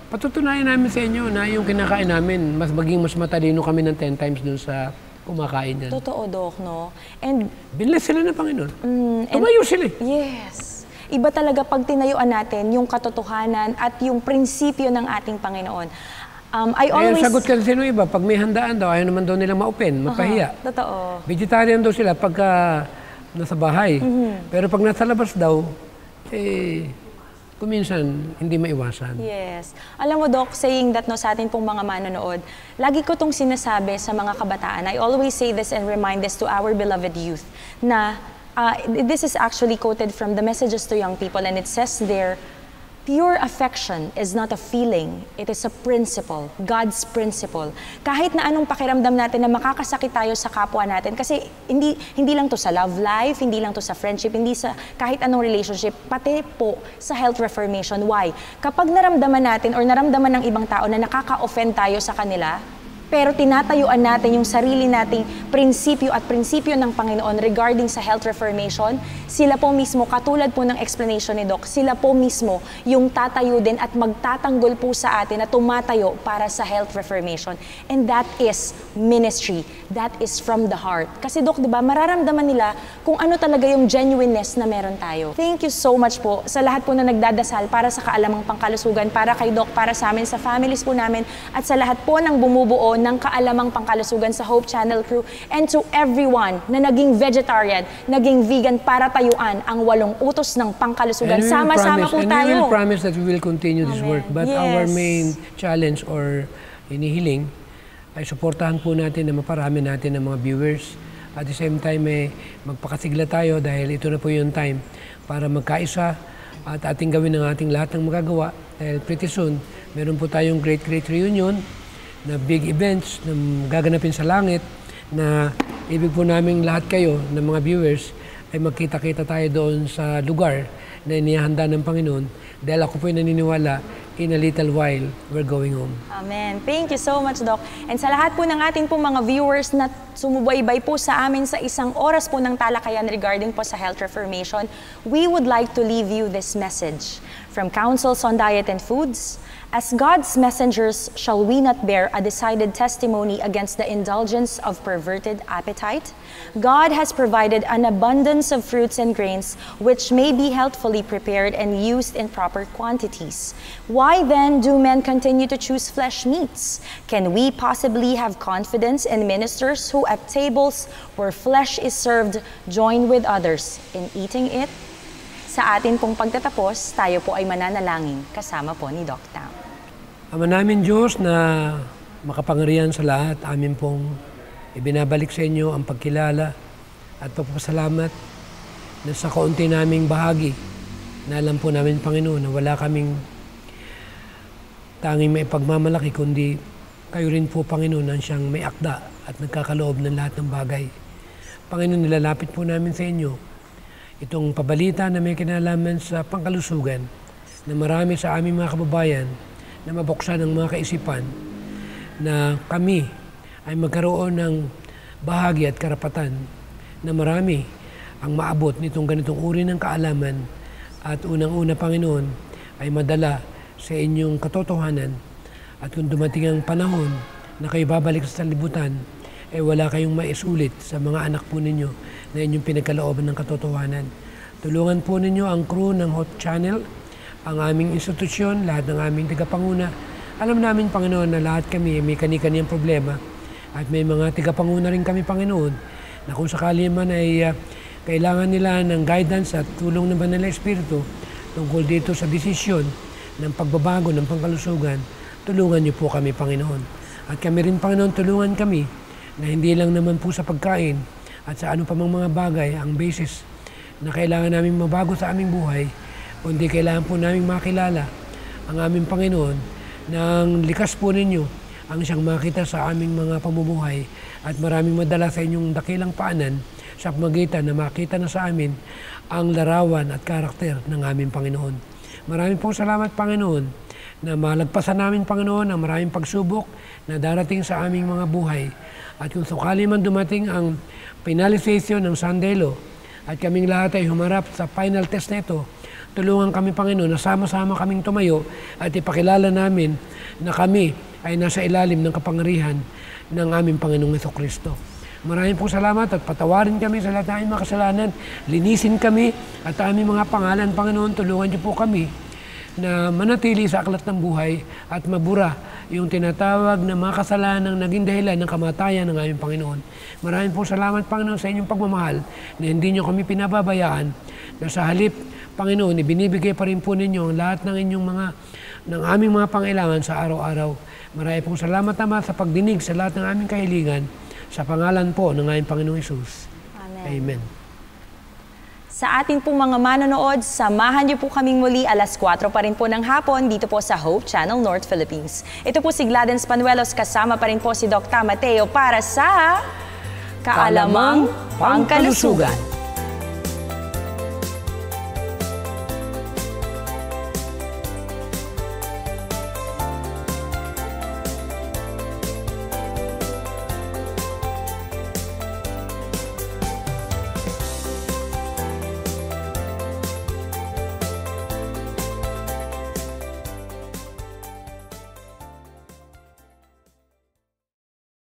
Patutunayan namin sa inyo na yung kinakain namin, maging mas matalino kami ng 10 times dun sa kumakain yan. Totoo, Doc, no? And... Binless sila ng Panginoon. Tumayo sila eh. Yes. Iba talaga pag tinayuan natin yung katotohanan at yung prinsipyo ng ating Panginoon. I always... sagot kasi sino iba, pag may handaan daw, ayaw naman daw nilang ma-open, mapahiya. Totoo. Vegetarian daw sila pagka nasa bahay. Pero pag nasa labas daw, kuminsan hindi maiwasan. Yes. Alam mo, Doc, saying that no, sa atin pong mga manonood, lagi ko itong sinasabi sa mga kabataan. I always say this and remind this to our beloved youth na this is actually quoted from the Messages to Young People, and it says there, pure affection is not a feeling, it is a principle, God's principle. Kahit na anong pakiramdam natin na makakasakit tayo sa kapwa natin, kasi hindi lang to sa love life, hindi lang to sa friendship, hindi sa kahit anong relationship, pati po sa health reformation. Why? Kapag naramdaman natin or naramdaman ng ibang tao na nakaka-offend tayo sa kanila, pero tinatayuan natin yung sarili nating prinsipyo at prinsipyo ng Panginoon regarding sa health reformation, sila po mismo, katulad po ng explanation ni Doc, sila po mismo yung tatayo din at magtatanggol po sa atin na tumatayo para sa health reformation. And that is ministry. That is from the heart. Kasi Doc, di ba, mararamdaman nila kung ano talaga yung genuineness na meron tayo. Thank you so much po sa lahat po na nagdadasal para sa kaalamang pangkalusugan, para kay Doc, para sa amin, sa families po namin, at sa lahat po ng bumubuo ng kaalamang pangkalusugan sa Hope Channel crew, and to everyone na naging vegetarian, naging vegan para tayuan ang 8 utos ng pangkalusugan. Sama-sama po tayo. And we will promise that we will continue this work. But Yes. our main challenge or hinihiling ay suportahan po natin na maparami natin ng mga viewers. At the same time, magpakasigla tayo dahil ito na po yung time para magkaisa at ating gawin ang ating lahat ng magagawa. Dahil pretty soon, meron po tayong great reunion na big events na gaganapin sa langit, na ibig po namin lahat kayo, ng mga viewers, ay magkita-kita tayo doon sa lugar na inihanda ng Panginoon. Dahil ako po naniniwala, in a little while, we're going home. Amen. Thank you so much, Doc. And sa lahat po ng ating po mga viewers na sumubaybay po sa amin sa isang oras po ng talakayan regarding po sa health reformation, we would like to leave you this message from Councils on Diet and Foods. As God's messengers, shall we not bear a decided testimony against the indulgence of perverted appetite? God has provided an abundance of fruits and grains which may be healthfully prepared and used in proper quantities. Why then do men continue to choose flesh meats? Can we possibly have confidence in ministers who at tables where flesh is served join with others in eating it? Sa atin pong pagtatapos, tayo po ay mananalangin kasama po ni Doc Tam. Ama namin Diyos na makapangyarihan sa lahat, amin pong ibinabalik sa inyo ang pagkilala at pagpasalamat na sa kaunti naming bahagi na alam po namin, Panginoon, na wala kaming tanging may pagmamalaki, kundi kayo rin po, Panginoon, ang siyang may akda at nagkakaloob ng lahat ng bagay. Panginoon, nilalapit po namin sa inyo itong pabalita na may kinalaman sa pangkalusugan na marami sa aming mga kababayan na mabuksan ang mga kaisipan na kami ay magkaroon ng bahagi at karapatan na marami ang maabot nitong ganitong uri ng kaalaman at unang-una, Panginoon, ay madala sa inyong katotohanan at kung dumating ang panahon na kayo babalik sa sanlibutan, ay wala kayong maisulit sa mga anak po ninyo na inyong pinagkalooban ng katotohanan. Tulungan po ninyo ang crew ng Hope Channel, ang aming institusyon, lahat ng aming tagapanguna. Alam namin, Panginoon, na lahat kami may kani-kaniyang problema at may mga tagapanguna rin kami, Panginoon, na kung sakali man ay kailangan nila ng guidance at tulong ng Banal na Espiritu tungkol dito sa desisyon ng pagbabago ng pangkalusugan, tulungan niyo po kami, Panginoon. At kami rin, Panginoon, tulungan kami na hindi lang naman po sa pagkain at sa ano pa mang mga bagay ang basis na kailangan namin mabago sa aming buhay, kundi kailangan po namin makilala ang aming Panginoon nang likas po ninyo ang siyang makita sa aming mga pamumuhay at maraming madala sa inyong dakilang paanan sa pamagitan na makita na sa amin ang larawan at karakter ng aming Panginoon. Maraming pong salamat, Panginoon, na malagpasan namin, Panginoon, ang maraming pagsubok na darating sa aming mga buhay. At kung sakali man dumating ang finalization ng Sandelo at kaming lahat ay humarap sa final test na ito, tulungan kami, Panginoon, na sama-sama kaming tumayo at ipakilala namin na kami ay nasa ilalim ng kapangyarihan ng aming Panginoong Jesucristo. Maraming pong salamat at patawarin kami sa lahat ng aming mga kasalanan. Linisin kami at aming mga pangalan, Panginoon, tulungan niyo po kami na manatili sa aklat ng buhay at mabura yung tinatawag na mga kasalanang naging dahilan ng kamatayan ng aming Panginoon. Maraming pong salamat, Panginoon, sa inyong pagmamahal na hindi niyo kami pinababayaan, na sa halip, Panginoon, ibinibigay pa rin po ninyo ang lahat ng aming mga pangailangan sa araw-araw. Maraming pong salamat, Ama, sa pagdinig sa lahat ng aming kahilingan. Sa pangalan po ng aming Panginoong Hesus. Amen. Amen. Sa ating pong mga manonood, samahan niyo po kaming muli 4:00 pa rin po ng hapon dito po sa Hope Channel North Philippines. Ito po si Gladys Panuelos, kasama pa rin po si Dr. Mateo para sa Kaalamang Pangkalusugan.